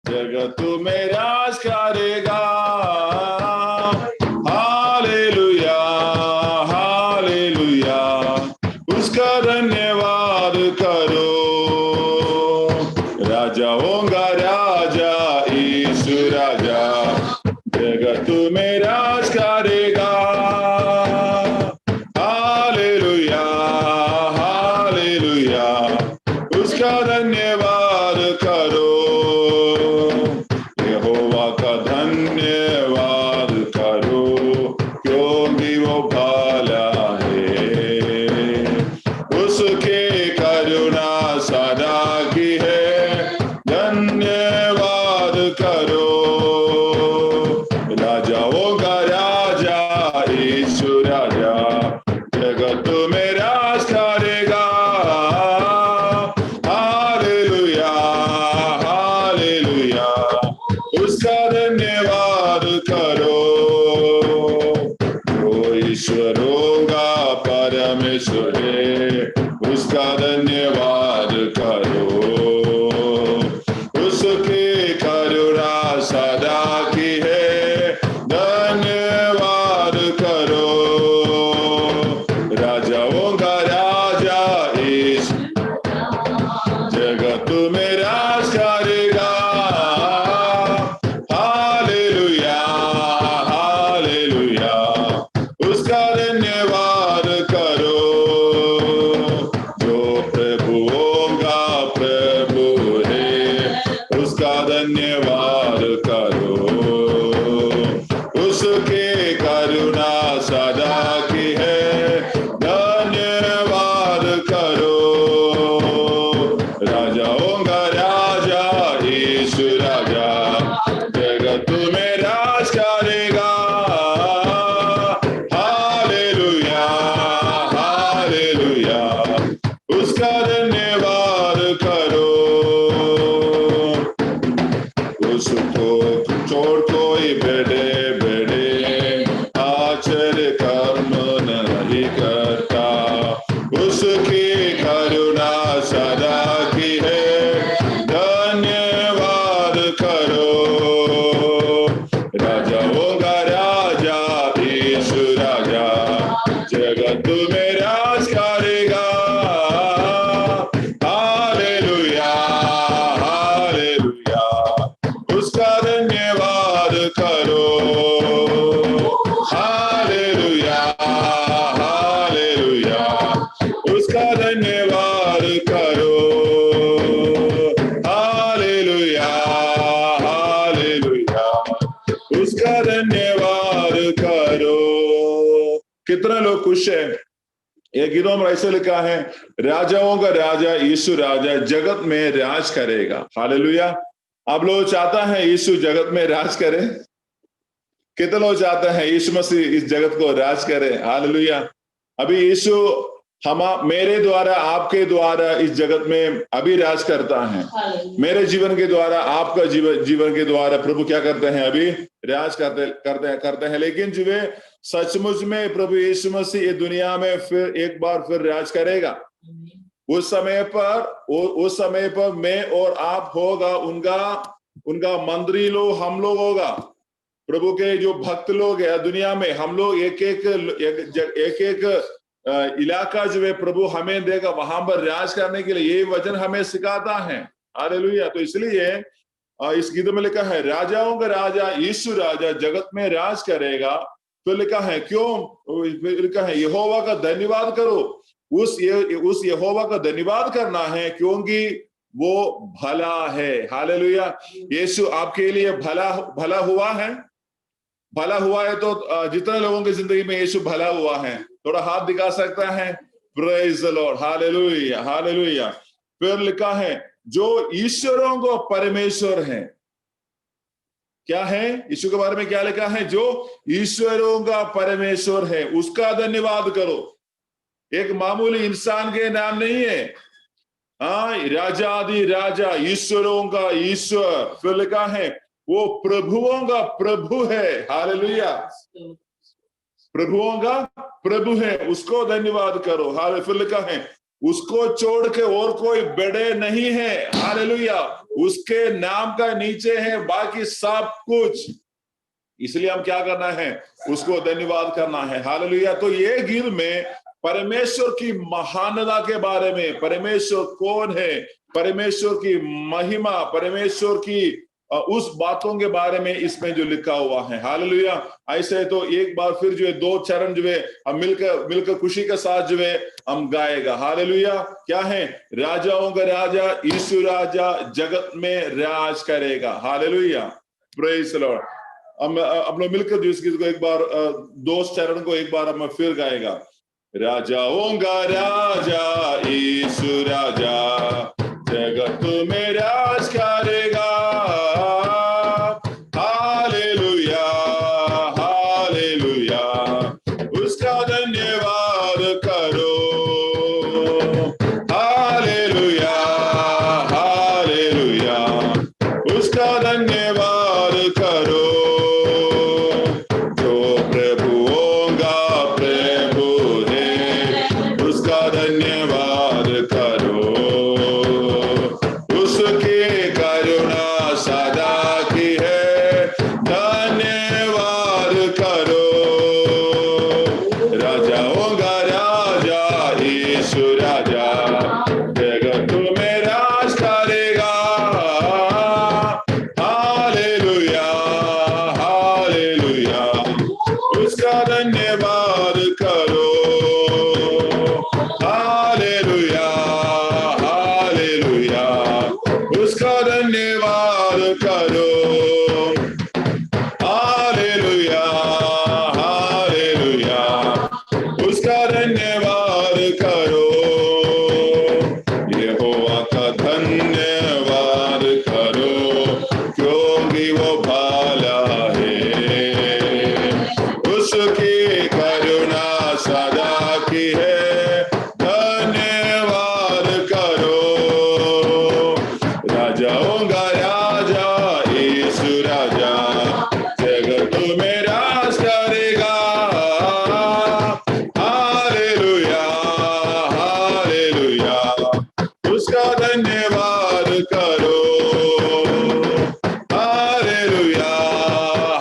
जगत में राज करेगा। हालेलुया हालेलुया, उसका धन्यवाद करो। राजाओं का राजा यीशु राजा, जगत में राज करेगा। हालेलुया हालेलुया, उसका धन्यवाद करो। यहोवा का धन्यवाद करो, क्योंकि वो भला है, उसके करुणा सदा की है। धन्यवाद करो। राजाओं का राजा यीशु राजा, जगत में राज करेगा। हालेलुया हालेलुया, उसका धन्यवाद करो। वो ईश्वरों का परमेश्वर है, उसका धन्यवाद करो। उसके करुणा सदा की है। धन्यवाद करो। राजाओं का राजा यीशु, जगत में राज करेगा। हालेलुया हालेलुया, उसका धन्यवाद करो। जो प्रभुओं का प्रभु है, उसका धन्यवाद करो। उसके करुणा सदा की है। धन्यवाद करो। राजाओं का राजा यीशु राजा, जगत में राज करेगा। हालेलुया हालेलुया, उसका धन्यवाद करो। उसको छोड़ कोई बड़े बड़े आश्चर्य कर्म नहीं करता। उसकी करुणा सदा की है। धन्यवाद करो। राजाओं का राजा यीशु राजा, जगत में राज करेगा। हालेलुया हालेलुया, उसका धन्यवाद करो। हालेलुया हालेलुया, उसका धन्यवाद करो। हालेलुया हालेलुया, उसका धन्यवाद करो। कितना लोग खुश है? ये गीतों में ऐसे लिखा है, राजाओं का राजा यीशु राजा जगत में राज करेगा। हालेलुया। आप लोग चाहता है यीशु जगत में राज करे? कितने लोग चाहते हैं यीशु मसीह इस जगत को राज करे? हालेलुया। अभी यीशु मेरे द्वारा आपके द्वारा इस जगत में अभी राज करता है। मेरे जीवन के द्वारा आपका जीवन के द्वारा प्रभु क्या करते हैं? अभी राज करते हैं। लेकिन जो वे सचमुच में प्रभु यीशु मसीह ये दुनिया में फिर एक बार फिर राज करेगा। उस समय पर मैं और आप होगा, उनका मंत्री लोग हम लोग होगा। प्रभु के जो भक्त लोग है दुनिया में, हम लोग एक एक इलाका जो है प्रभु हमें देगा, वहां पर राज करने के लिए। ये वचन हमें सिखाता है। हालेलुया। तो इसलिए इस गीत में लिखा है, राजाओं का राजा यीशु राजा जगत में राज करेगा। तो लिखा है क्यों? लिखा है यहोवा का धन्यवाद करो। उस यहोवा का धन्यवाद करना है क्योंकि वो भला है। हालेलुया। यीशु आपके लिए भला हुआ है। भला हुआ है तो जितने लोगों की जिंदगी में यीशु भला हुआ है, थोड़ा हाथ दिखा सकता है? Praise the Lord. Hallelujah hallelujah. फिर लिखा है जो ईश्वरों को परमेश्वर है। क्या है? यीशु के बारे में क्या लिखा है? जो ईश्वरों का परमेश्वर है, उसका धन्यवाद करो। एक मामूली इंसान के नाम नहीं है। राजादि राजा, ईश्वरों का ईश्वर। फिर लिखा है वो प्रभुओं का प्रभु है। हालेलुया। प्रभुओं का प्रभु है, उसको धन्यवाद करो। फिर लिखा है उसको छोड़ के और कोई बड़े नहीं है। हालेलुया। उसके नाम का नीचे है बाकी सब कुछ। इसलिए हम क्या करना है, उसको धन्यवाद करना है। हालेलुया। तो ये गीत में परमेश्वर की महानता के बारे में, परमेश्वर कौन है, परमेश्वर की महिमा, परमेश्वर की उस बातों के बारे में इसमें जो लिखा हुआ है। हालेलुया। ऐसे तो एक बार फिर जो है दो चरण जो है हम मिलकर खुशी के साथ जो है हम गाएगा। हालेलुया। क्या है? राजाओं का राजा यीशु राजा जगत में राज करेगा। हालेलुया। Praise the Lord. हम लोग मिलकर जो इस गीत को एक बार दो चरण को एक बार हम फिर गाएगा। राजाओं का राजा यीशु राजा जगत में राज करेगा। Hallelujah hallelujah. उसका धन्यवाद करो। Hallelujah hallelujah. उसका धन्यवाद करो। जो प्रभुओं का प्रभु है उसका धन्यवाद करो। उसकी करुणा सदा की है, धन्यवाद करो। राजाओं का राजा यीशु राजा जगत में राज करेगा। Hallelujah hallelujah. उसका धन्यवाद करो। Hallelujah hallelujah. उसका धन्यवाद करो। Hallelujah hallelujah. उसका धन्यवाद करो। यहोवा का धन्यवाद करो क्योंकि वो भला है। उसकी करुणा सदा की है, धन्यवाद करो। राजाओं का राजा यीशु राजा जगत में राज करेगा। Hallelujah hallelujah. उसका धन्यवाद करो। Hallelujah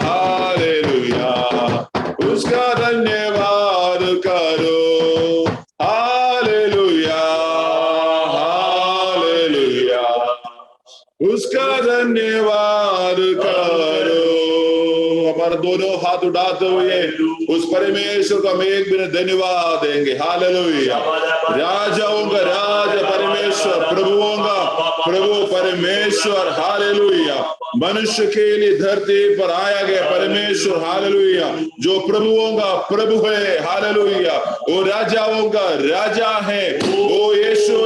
hallelujah. उसका धन्यवाद करो। Hallelujah hallelujah. उसका धन्यवाद करो। हमारे दोनों हाथ उठाते हुए उस परमेश्वर का हम एक दिन धन्यवाद देंगे। हालेलुया। राजाओं का राजा परमेश्वर, प्रभुओं का प्रभु परमेश्वर। हालेलुया। मनुष्य के लिए धरती पर आया गया परमेश्वर। हालेलुया। जो प्रभुओं का प्रभु है। हालेलुया। वो राजाओं का राजा है। वो यीशु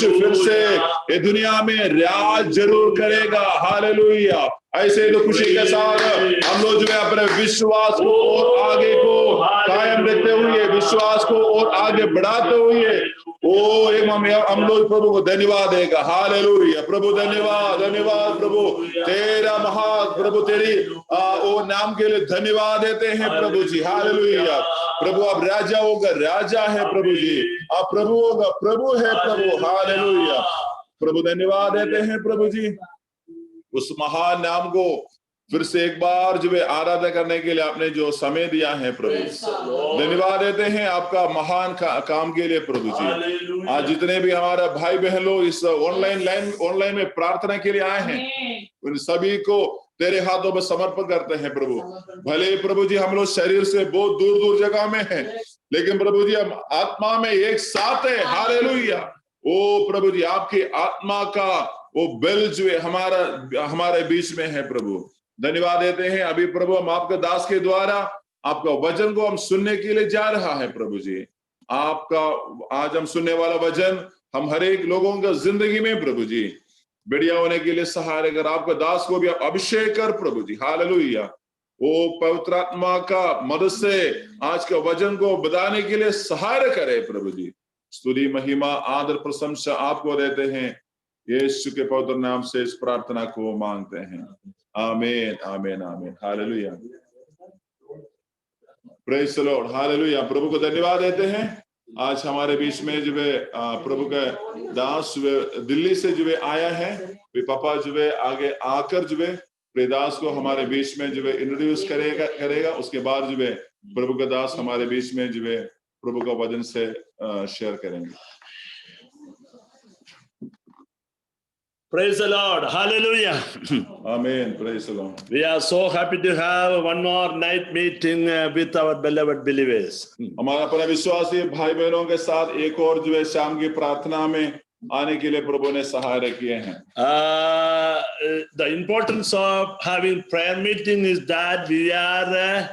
फिर से ये दुनिया में राज जरूर करेगा। हालेलुया। ऐसे तो खुशी के साथ हम लोग जो है अपने विश्वास को और आगे को कायम रखते हुए, विश्वास को और आगे बढ़ाते हुए ओ एक हम लोग प्रभु को धन्यवाद देगा। हालेलुया। प्रभु धन्यवाद धन्यवाद प्रभु तेरा महान, प्रभु तेरी ओ नाम के लिए धन्यवाद देते हैं प्रभु जी। हालेलुया। प्रभु आप राजाओं का राजा है प्रभु जी, आप प्रभुओं का प्रभु है प्रभु। हालेलुया। प्रभु धन्यवाद देते हैं प्रभु जी उस महान नाम को फिर से एक बार जो है आराधना करने के लिए आपने जो समय दिया है प्रभु। धन्यवाद देते हैं आपका महान काम के लिए प्रभु जी। आज जितने भी हमारा भाई बहन लोग इस ऑनलाइन में प्रार्थना के लिए आए हैं उन सभी को तेरे हाथों में समर्पण करते हैं प्रभु। भले प्रभु जी हम लोग शरीर से बहुत दूर दूर जगह में हैं, लेकिन प्रभु जी हम आत्मा में एक साथ है। हालेलुया। ओ प्रभु जी आपकी आत्मा का वो बल जो है हमारे बीच में है प्रभु। धन्यवाद देते हैं। अभी प्रभु हम आपके दास के द्वारा आपका वचन को हम सुनने के लिए जा रहा है प्रभु जी। आपका आज हम सुनने वाला वचन हम हर एक लोगों का जिंदगी में प्रभु जी बढ़िया होने के लिए सहारे कर। आपका दास को भी अभिषेक कर प्रभु जी। हालेलुया। वो पवित्र आत्मा का मदद से आज के वचन को बताने के लिए सहारे करे प्रभु जी। स्तुति महिमा आदर प्रशंसा आपको देते हैं। यीशु के पवित्र नाम से इस प्रार्थना को मांगते हैं। आमीन आमीन आमीन। Hallelujah. Praise the Lord. Hallelujah. प्रभु को धन्यवाद देते हैं। आज हमारे बीच में जो है प्रभु का दास जो है दिल्ली से जो है आया है। वे पापा जो है आगे आकर जो है प्रियदास को हमारे बीच में जो है इंट्रोड्यूस करेगा। उसके बाद जो है प्रभु का दास हमारे बीच में जो है प्रभु का वचन से शेयर करेंगे। Praise the Lord. Hallelujah. Amen. Praise the Lord. We are so happy to have one more night meeting with our beloved believers. हमारा अपने विश्वासी भाई बहनों के साथ एक और जो है शाम की प्रार्थना में आने के लिए प्रभु ने सहायता किए हैं। The importance of having prayer meeting is that we are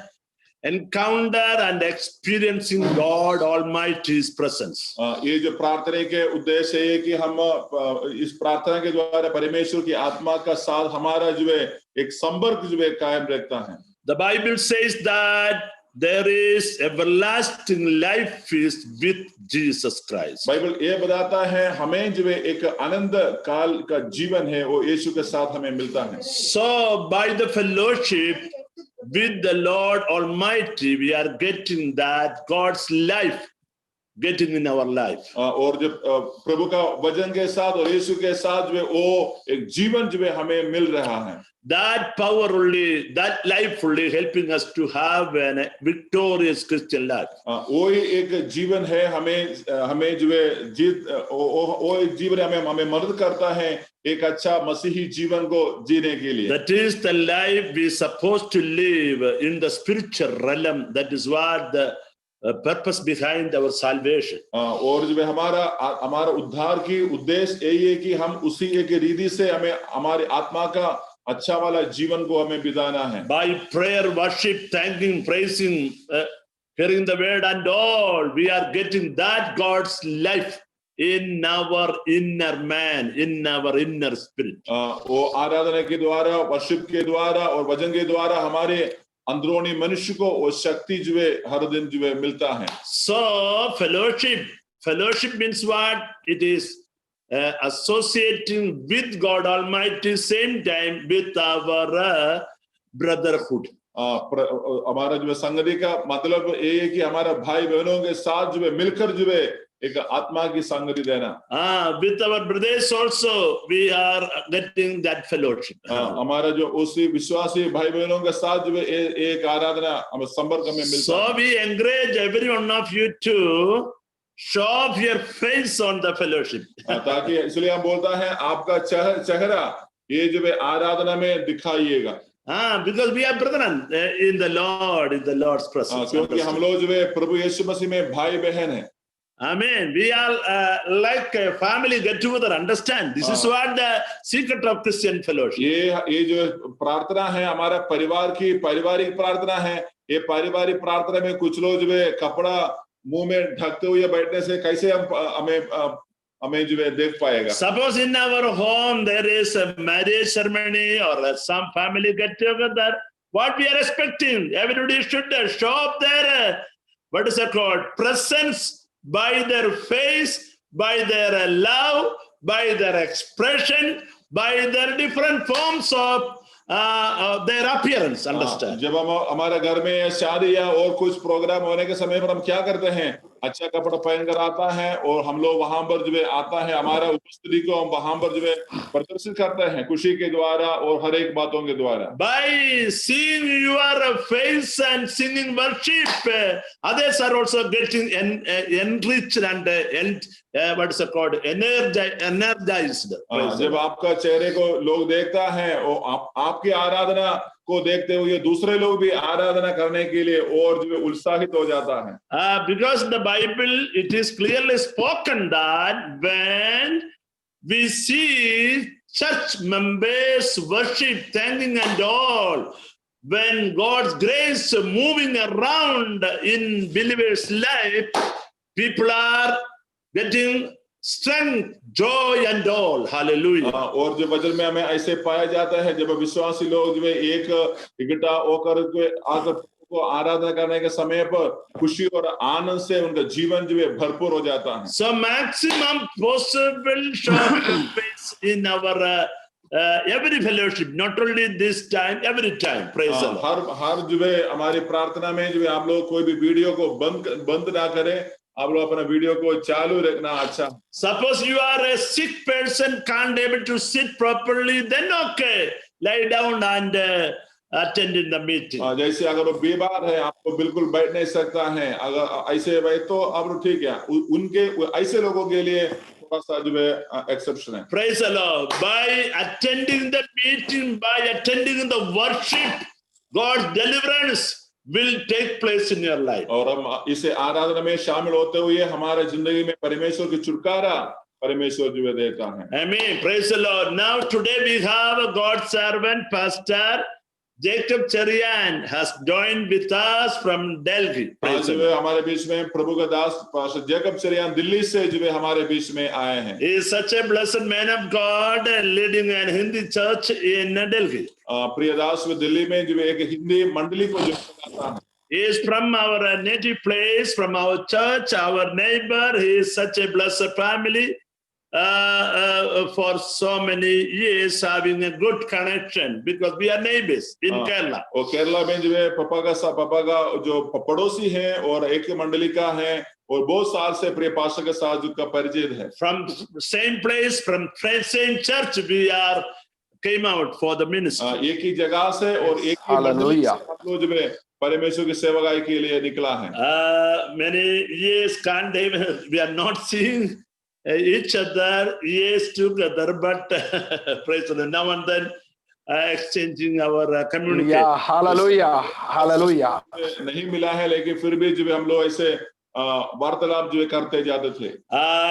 encounter and experiencing God Almighty's presence. ये जो प्रार्थना के उद्देश्य है कि हम इस प्रार्थना के द्वारा परमेश्वर की आत्मा का साथ हमारा जो है एक संपर्क जो है कायम रहता है। The Bible says that there is everlasting life is with Jesus Christ. Bible ये बताता है हमें जो है एक अनंत काल का जीवन है वो यीशु के साथ हमें मिलता है। So by the fellowship with the Lord Almighty, we are getting that God's life getting in our life. और जब प्रभु का वचन के साथ और यीशु के साथ जो है वो एक जीवन जो है हमें मिल रहा है। That power only, that life only helping us to have a victorious Christian life. वो एक जीवन है हमें जो है वो एक जीवन हमें मदद करता है एक अच्छा मसीही जीवन को जीने के लिए। That is the life we supposed to live in the spiritual realm. That is what the purpose behind our salvation. और जो है हमारा उद्धार की उद्देश्य यही है कि हम उसी एक रीति से हमें हमारी आत्मा का अच्छा वाला जीवन को हमें बिताना है। By prayer, worship, thanking, praising, hearing the word and all, we are getting that God's life in our inner man, in our inner spirit. वो आराधना के द्वारा, वर्शिप के द्वारा और वचन के द्वारा हमारे अंदरूनी मनुष्य को वो शक्ति जो है हर दिन जो है मिलता है। So fellowship means what? It is associating with God Almighty, same time with our brotherhood. हमारा जो है संगति का मतलब ये है कि हमारा भाई बहनों के साथ जो है मिलकर जो है एक आत्मा की संगति देना। With our brothers also we are getting that fellowship. हमारा जो उसी विश्वासी भाई बहनों के साथ जो है एक आराधना हमें संपर्क में मिलता है। So we encourage every one of you to show off your face on the fellowship. ताकि इसलिए हम बोलता है आपका चेहरा ये जो है आराधना में दिखाइएगा। Because we are brethren in the Lord, in the Lord's presence. क्योंकि हम लोग जो है प्रभु यीशु मसीह में भाई बहन हैं। Amen. We are like a family get together. Understand? This is what the secret of Christian fellowship. ये जो प्रार्थना है हमारा पारिवारिक प्रार्थना है। ये पारिवारिक प्रार्थना में कुछ लोग जो है कपड़ा मुंह में ढकते हुए बैठने से कैसे हमें जो है देख पाएगा। Suppose in our home there is a marriage ceremony or some family get together. What we are expecting? Everybody should show up their what is it called? Presence. By their face, by their love, by their expression, by their different forms of their appearance. Understand? जब हम हमारे घर में शादी या और कुछ programme होने के समय पर हम क्या करते हैं? अच्छा कपड़ा पहनकर आता है और हम लोग वहां पर जो है आता है हमारा उपस्थिति को हम वहां पर जो है प्रदर्शित करते हैं खुशी के द्वारा और हर एक बातों के द्वारा। By seeing your face and singing worship, others are also getting enriched and what is it called? Energized. जब आपका चेहरे को लोग देखता है और आपकी आराधना को देखते हुए दूसरे लोग भी आराधना करने के लिए और जो उत्साहित हो जाता है। Because the Bible, it is clearly spoken that when we see church members worship, thanking and all, when God's grace moving around in believers' life, people are getting strength, joy and all. Hallelujah. और जो वचन में हमें ऐसे पाया जाता है जब विश्वासी लोग जो है एक इकट्ठा होकर आकर को आराधना करने के समय पर खुशी और आनंद से उनका जीवन जो है भरपूर हो जाता है। So maximum possible show in our every fellowship, not only this time, every time. Praise the Lord. हर जो है हमारी प्रार्थना में जो है आप लोग कोई भी वीडियो को बंद ना करें आप लोग अपना वीडियो को चालू रखना अच्छा। Suppose you are a sick person, can't able to sit properly, then okay, lie down and attend in the meeting. जैसे अगर वो बीमार है, आपको बिल्कुल बैठ नहीं सकता है, अगर ऐसे भाई तो आप लोग ठीक है, उनके ऐसे लोगों के लिए थोड़ा सा जो है एक्सेप्शन है। Praise the Lord. By attending the meeting, by attending the worship, God's deliverance will take place in your life. और हम इसे आराधना में शामिल होते हुए हमारे जिंदगी में परमेश्वर की छुटकारा परमेश्वर जो है देता है। Amen. Praise the Lord. Now today we have a God servant, Pastor Jacob Cherian has joined with us from Delhi. आज जो है हमारे बीच में प्रभु का दास पास्टर जैकब चरियान दिल्ली से जो है हमारे बीच में आए हैं। He is such a blessed man of God leading an Hindi church in Delhi. प्रिय दास वे दिल्ली में जो है एक हिंदी मंडली को जो चलाता है। He is from our native place, from our church, our neighbor. He is such a blessed family. For so many years having a good connection because we are neighbors in Kerala. और केरला में जो है पापा का जो पड़ोसी है और एक मंडली का है और बहुत साल से प्रिय पास्टर के साथ जो का परिचय है। From same place, from same church, we are came out for the ministry. एक ही जगह से और एक ही मंडली से हम लोग जो है परमेश्वर की सेवकाई के लिए निकला है। Many years can't even, we are not seeing each other years together, but praise the Lord, now and then exchanging our communication. Yeah, hallelujah, hallelujah. नहीं मिला है लेकिन फिर भी जो हम लोग ऐसे वार्तालाप जो करते जाते थे।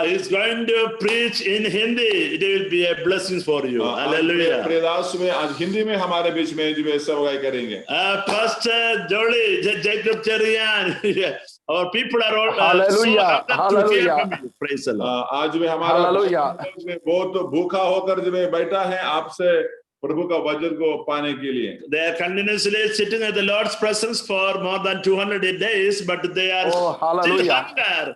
He's going to preach in Hindi. It will be a blessing for you. Hallelujah. प्रेदास में आज हिंदी में हमारे बीच में जो सेवकाई करेंगे। Pastor Jolie, Jacob Cherian, our people are all hallelujah, so hallelujah. Praise the Lord. आज भी हमारा बहुत भूखा होकर जो बैठा है आपसे प्रभु का वचन को पाने के लिए। They are continuously sitting at the Lord's presence for more than 200 days, but they are still hunger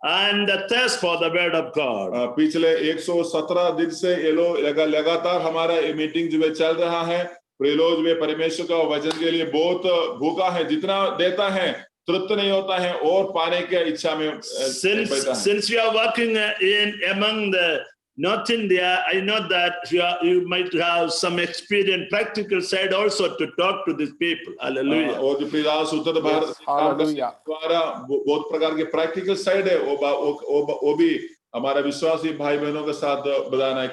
and thirst for the word of God. पिछले 117 दिन से ये लोग लगातार हमारा ये मीटिंग जो चल रहा है। ये लोग जो परमेश्वर का वचन के लिए बहुत भूखा है, जितना देता है तृप्त नहीं होता है और पाने की इच्छा में। Since you are working in among the North India, I know that you might have some experience, practical side also to talk to these people. Hallelujah. और जो प्रयास उत्तर भारत द्वारा बहुत प्रकार के प्रैक्टिकल साइड है वो भी हमारा विश्वासी भाई बहनों के साथ बताना है।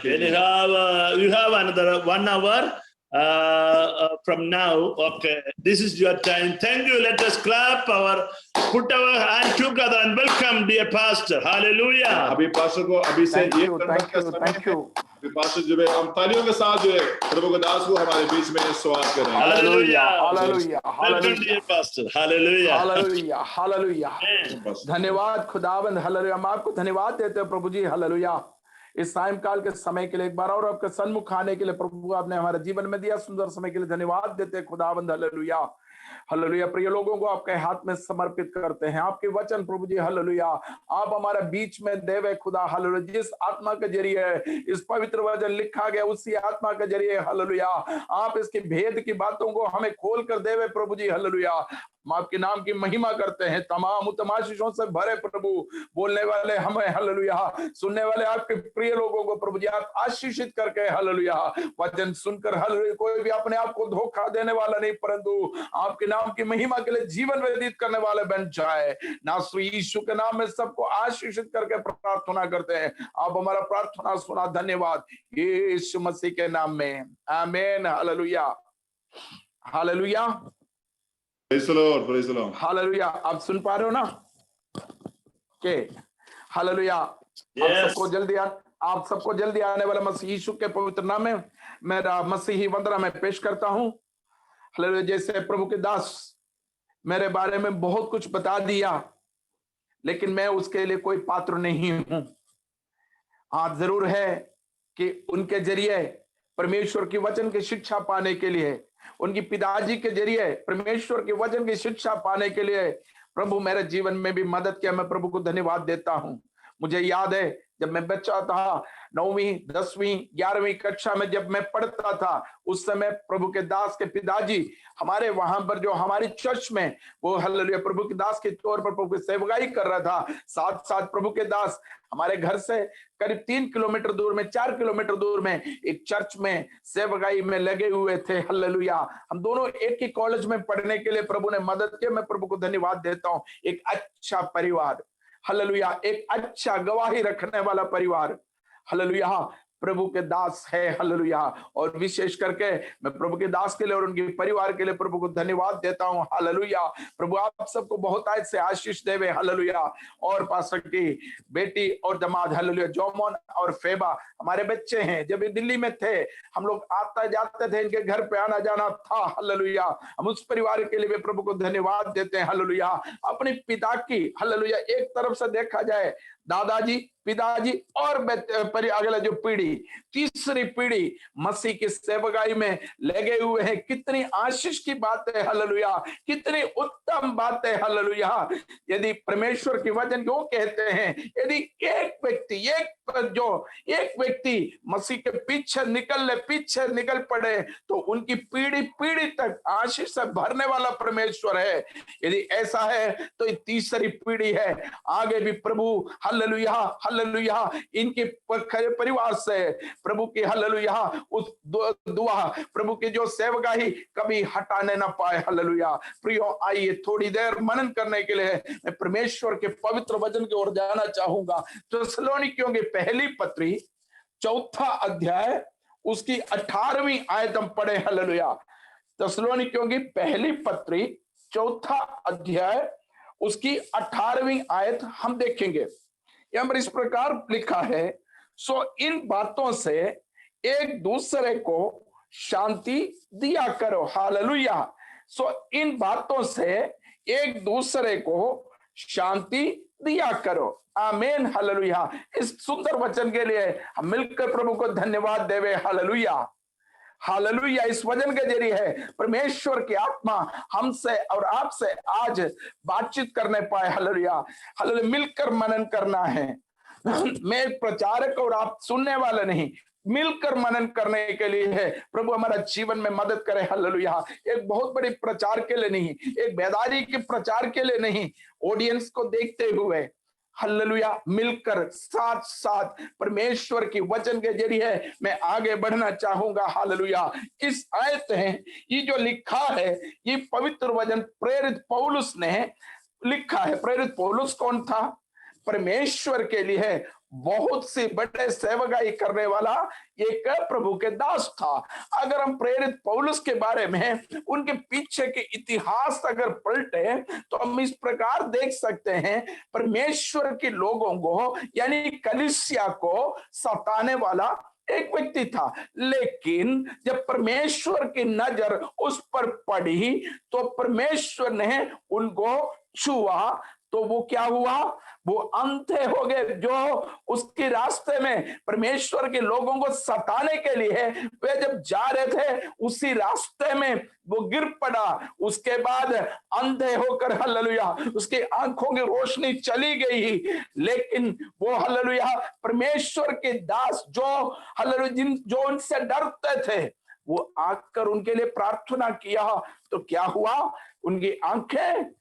You have another 1 hour from now. Okay, this is your time. Thank you. Let us clap put our hand together and welcome dear pastor. Hallelujah. अभी पास्टर को अभी से thank you. अभी पास्टर जो है हम तालियों के साथ जो है प्रभु के दास को हमारे बीच में स्वागत करें। Hallelujah. Hallelujah. Welcome dear pastor. Hallelujah. Hallelujah. Hallelujah. धन्यवाद खुदावंद। हालेलुया। हम आपको धन्यवाद देते हैं प्रभु जी। हालेलुया। इस सायंकाल के समय के लिए एक बार और आपके सन्मुख आने के लिए प्रभु आपने हमारे जीवन में दिया सुंदर समय के लिए धन्यवाद देते हैं खुदावंद। हालेलुया। हालेलुया। प्रिय लोगों को आपके हाथ में समर्पित करते हैं। आपके वचन प्रभु जी हालेलुया आप हमारे बीच में देवे खुदा। हालेलुया। जिस आत्मा के जरिए इस पवित्र वचन लिखा गया उसी आत्मा के जरिए हालेलुया आप इसके भेद की बातों को हमें खोल कर देवे प्रभु जी। हालेलुया। हम आपके नाम की महिमा करते हैं। तमाम उत्तम आशीषों से भरे प्रभु बोलने वाले हमें हालेलुया सुनने वाले आपके प्रिय लोगों को प्रभु जी आप आशीषित करके हालेलुया वचन सुनकर हालेलुया कोई भी अपने आप को धोखा देने वाला नहीं परंतु आपके नाम की महिमा के लिए जीवन व्यतीत करने वाले बन जाए। नासरी यीशु के नाम में सबको आशीषित करके प्रार्थना करते हैं। आप हमारा प्रार्थना सुना। धन्यवाद यीशु मसीह के नाम में। आमीन। Hallelujah. Hallelujah. Praise the Lord, praise the Lord. Hallelujah. आप सुन पा रहे हो ना? के हालेलुया। आप सबको जल्दी आने वाला मसीह यीशु के पवित्र नाम में मेरा मसीही वंदना मैं पेश करता हूं। हालेलुया। जैसे प्रभु के दास मेरे बारे में बहुत कुछ बता दिया लेकिन मैं उसके लिए कोई पात्र नहीं हूं। हाँ जरूर है कि उनके जरिए परमेश्वर की वचन की शिक्षा पाने के लिए उनकी पिताजी के जरिए परमेश्वर के वचन की शिक्षा पाने के लिए प्रभु मेरे जीवन में भी मदद किया। मैं प्रभु को धन्यवाद देता हूं। मुझे याद है जब मैं बच्चा था, 9वीं 10वीं 11वीं कक्षा में जब मैं पढ़ता था, उस समय प्रभु के दास के पिताजी हमारे वहां पर जो हमारी चर्च में वो हालेलुया प्रभु के दास के तौर पर प्रभु की सेवकाई कर रहा था। साथ साथ प्रभु के दास हमारे घर से करीब 3 किलोमीटर दूर में 4 किलोमीटर दूर में एक चर्च में सेवकाई में लगे हुए थे। हालेलुया, हम दोनों एक ही कॉलेज में पढ़ने के लिए प्रभु ने मदद की। मैं प्रभु को धन्यवाद देता हूं। एक अच्छा परिवार, हालेलुया, एक अच्छा गवाही रखने वाला परिवार, हालेलुया, प्रभु के दास है। हालेलुया, और विशेष करके मैं प्रभु के दास के लिए और उनके परिवार के लिए प्रभु को धन्यवाद देता हूं। हालेलुया, प्रभु आप सबको बहुत आयत से आशीष देवे। हालेलुया, और पास्टर की बेटी और दामाद, हालेलुया, जोमोन और फेबा हमारे बच्चे हैं। जब ये दिल्ली में थे, हम लोग आते जाते थे, इनके घर पे आना जाना था। हालेलुया, हम उस परिवार के लिए भी प्रभु को धन्यवाद देते हैं। हालेलुया, अपने पिता की, हालेलुया, एक तरफ से देखा जाए दादाजी, पिताजी और अगला जो पीढ़ी, तीसरी पीढ़ी मसीह की सेवकाई में लगे हुए हैं। कितनी आशीष की बात है। हालेलुया, कितनी उत्तम बात है। हालेलुया, यदि परमेश्वर की वचन क्यों कहते हैं, यदि एक व्यक्ति मसीह के पीछे निकल पड़े तो उनकी पीढ़ी पीढ़ी तक आशीष से भरने वाला परमेश्वर है। यदि ऐसा है तो तीसरी पीढ़ी है, आगे भी प्रभु हालेलुया हालेलुया इनके परिवार से प्रभु की हालेलुया उस दुआ प्रभु की जो सेवकाई कभी हटाने ना पाए। हालेलुया, प्रियो आइए थोड़ी देर मनन करने के लिए मैं परमेश्वर के पवित्र वचन की ओर जाना चाहूंगा। थिस्सलुनीकियों की पहली पत्री 4 अध्याय उसकी 18वीं आयत हम पढ़े। हालेलुया, थिस्सलुनीकियों की पहली पत्री 4 अध्याय उसकी 18वीं आयत हम देखेंगे। यहाँ पर इस प्रकार लिखा है, सो इन बातों से एक दूसरे को शांति दिया करो। हालेलुया, सो इन बातों से एक दूसरे को शांति दिया करो। आमीन। हालेलुया, इस सुंदर वचन के लिए हम मिलकर प्रभु को धन्यवाद देवे। हालेलुया, हालेलुया, इस वचन के जरिए है परमेश्वर की आत्मा हमसे और आपसे आज बातचीत करने पाए। हालेलुया, हालेलुया, मिलकर मनन करना है। मैं प्रचारक और आप सुनने वाले नहीं, मिलकर मनन करने के लिए है। प्रभु हमारा जीवन में मदद करे। हालेलुया, एक बहुत बड़ी प्रचार के लिए नहीं, एक बेदारी के प्रचार के लिए नहीं, ऑडियंस को देखते हुए हालेलुया मिलकर साथ साथ परमेश्वर की वचन के जरिए मैं आगे बढ़ना चाहूंगा। हालेलुया, इस आयत है ये जो लिखा है, ये पवित्र वचन प्रेरित पौलुस ने लिखा है। प्रेरित पौलुस कौन था? परमेश्वर के लिए बहुत सी बड़े सेवकाई करने वाला एक प्रभु के दास था। अगर हम प्रेरित पौलुस के बारे में उनके पीछे के इतिहास अगर पलटे तो हम इस प्रकार देख सकते हैं, परमेश्वर के लोगों को यानी कलीसिया को सताने वाला एक व्यक्ति था। लेकिन जब परमेश्वर की नजर उस पर पड़ी तो परमेश्वर ने उनको छुआ, तो वो क्या हुआ? वो अंधे हो गए। जो उसके रास्ते में परमेश्वर के लोगों को सताने के लिए वे जब जा रहे थे, उसी रास्ते में वो गिर पड़ा। उसके बाद अंधे होकर हालेलुया उसकी आंखों की रोशनी चली गई। लेकिन वो हालेलुया परमेश्वर के दास जो हालेलुया जो उनसे डरते थे, वो आकर उनके लिए प्रार्थना किया तो क्या हुआ? उनकी आंखें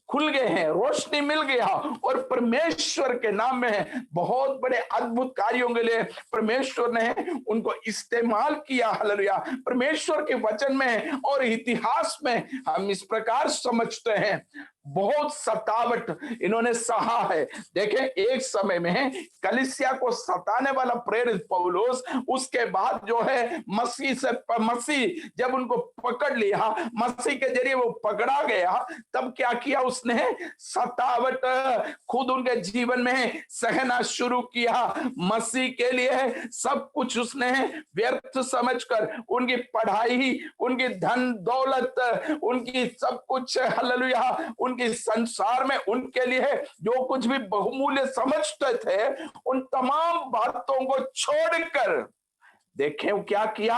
खुल गए हैं, रोशनी मिल गया और परमेश्वर के नाम में बहुत बड़े अद्भुत कार्यों के लिए परमेश्वर ने उनको इस्तेमाल किया। हालेलुया, परमेश्वर के वचन में और इतिहास में हम इस प्रकार समझते हैं, बहुत सतावट इन्होंने सहा है। देखें, एक समय में कलीसिया को सताने वाला प्रेरित पौलुस, उसके बाद जो है मसीह जब उनको पकड़ लिया, मसीह के जरिए वो पकड़ा गया, तब क्या किया उसने? सतावट खुद उनके जीवन में सहना शुरू किया। मसीह के लिए सब कुछ उसने व्यर्थ समझकर उनकी पढ़ाई, उनकी धन दौलत, उनकी सब कुछ हालेलुया उनकी संसार में उनके लिए जो कुछ भी बहुमूल्य समझते थे, उन तमाम बातों को छोड़कर देखें क्या किया?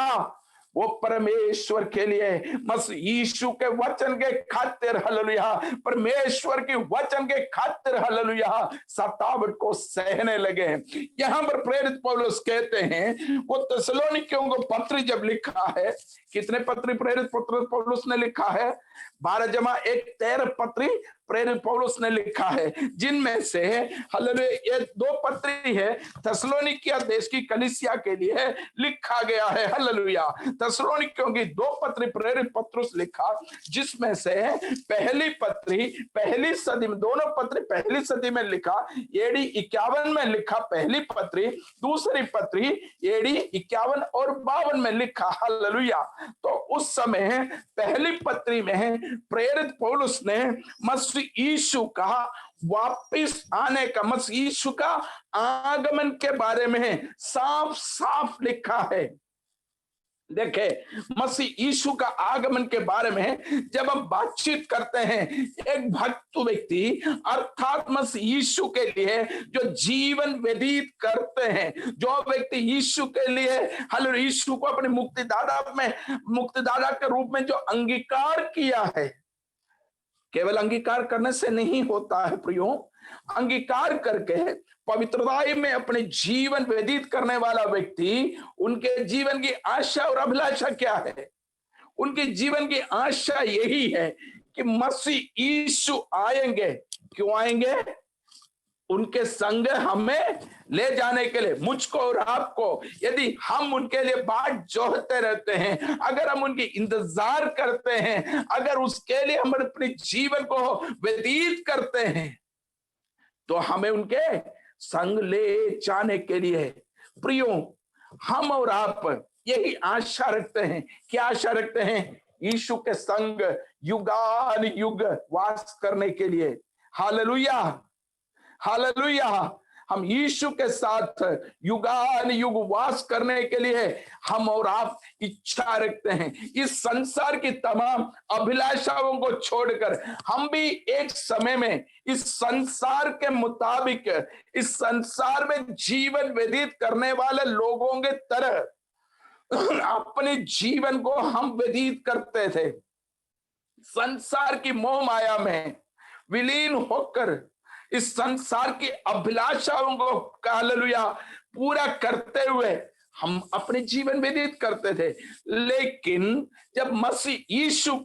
वो परमेश्वर के लिए मसीह यीशु के वचन के खातिर हालेलुया, परमेश्वर के वचन के खातिर हालेलुया सतावट को सहने लगे। यहाँ पर प्रेरित पौलुस कहते हैं, वो थिस्सलुनीकियों को पत्र जब लिखा है, कितने पत्री प्रेरित पौलुस ने लिखा है? 12+1 13 पत्री प्रेरित पौलुस ने लिखा है, जिनमें से हालेलुया ये 2 पत्री है थिस्सलुनीकिया देश की कलीसिया के लिए लिखा गया है। हालेलुया, थिस्सलुनीकियों की 2 पत्री प्रेरित पत्रुस लिखा, जिसमें से पहली पत्री पहली सदी में, दोनों पत्री पहली सदी में लिखा, एडी 51 में लिखा पहली पत्री, दूसरी पत्री एडी 51 और 52 में लिखा। हालेलुया, तो उस समय पहली पत्री में प्रेरित पौलुस ने मसीह यीशु का वापिस आने का, मसीह यीशु का आगमन के बारे में साफ साफ लिखा है। देखे, मसीह यीशु का आगमन के बारे में जब हम बातचीत करते हैं, एक भक्त व्यक्ति अर्थात मसीह यीशु के लिए जो जीवन व्यतीत करते हैं, जो व्यक्ति यीशु के लिए हालेलुया यीशु को अपने मुक्तिदाता के रूप में जो अंगीकार किया है, केवल अंगीकार करने से नहीं होता है प्रियो, अंगीकार करके पवित्रता में अपने जीवन व्यतीत करने वाला व्यक्ति, उनके जीवन की आशा और अभिलाषा क्या है? उनके जीवन की आशा यही है कि मसीह यीशु आएंगे। क्यों आएंगे? उनके संग हमें ले जाने के लिए, मुझको और आपको। यदि हम उनके लिए बाट जोहते रहते हैं, अगर हम उनकी इंतजार करते हैं, अगर उसके लिए हम अपने जीवन को व्यतीत करते हैं, तो हमें उनके संग ले जाने के लिए प्रियो हम और आप यही आशा रखते हैं। क्या आशा रखते हैं? यीशु के संग युगान युग वास करने के लिए। हालेलुया, हालेलुया, हम यीशु के साथ युगान युग वास करने के लिए हम और आप इच्छा रखते हैं। इस संसार की तमाम अभिलाषाओं को छोड़कर हम भी एक समय में इस संसार के मुताबिक, इस संसार में जीवन व्यतीत करने वाले लोगों के तरह अपने जीवन को हम व्यतीत करते थे। संसार की मोह माया में विलीन होकर इस संसार की अभिलाषाओं को हालेलुया पूरा करते हुए हम अपने जीवन व्यतीत करते थे। लेकिन जब मसीह यीशु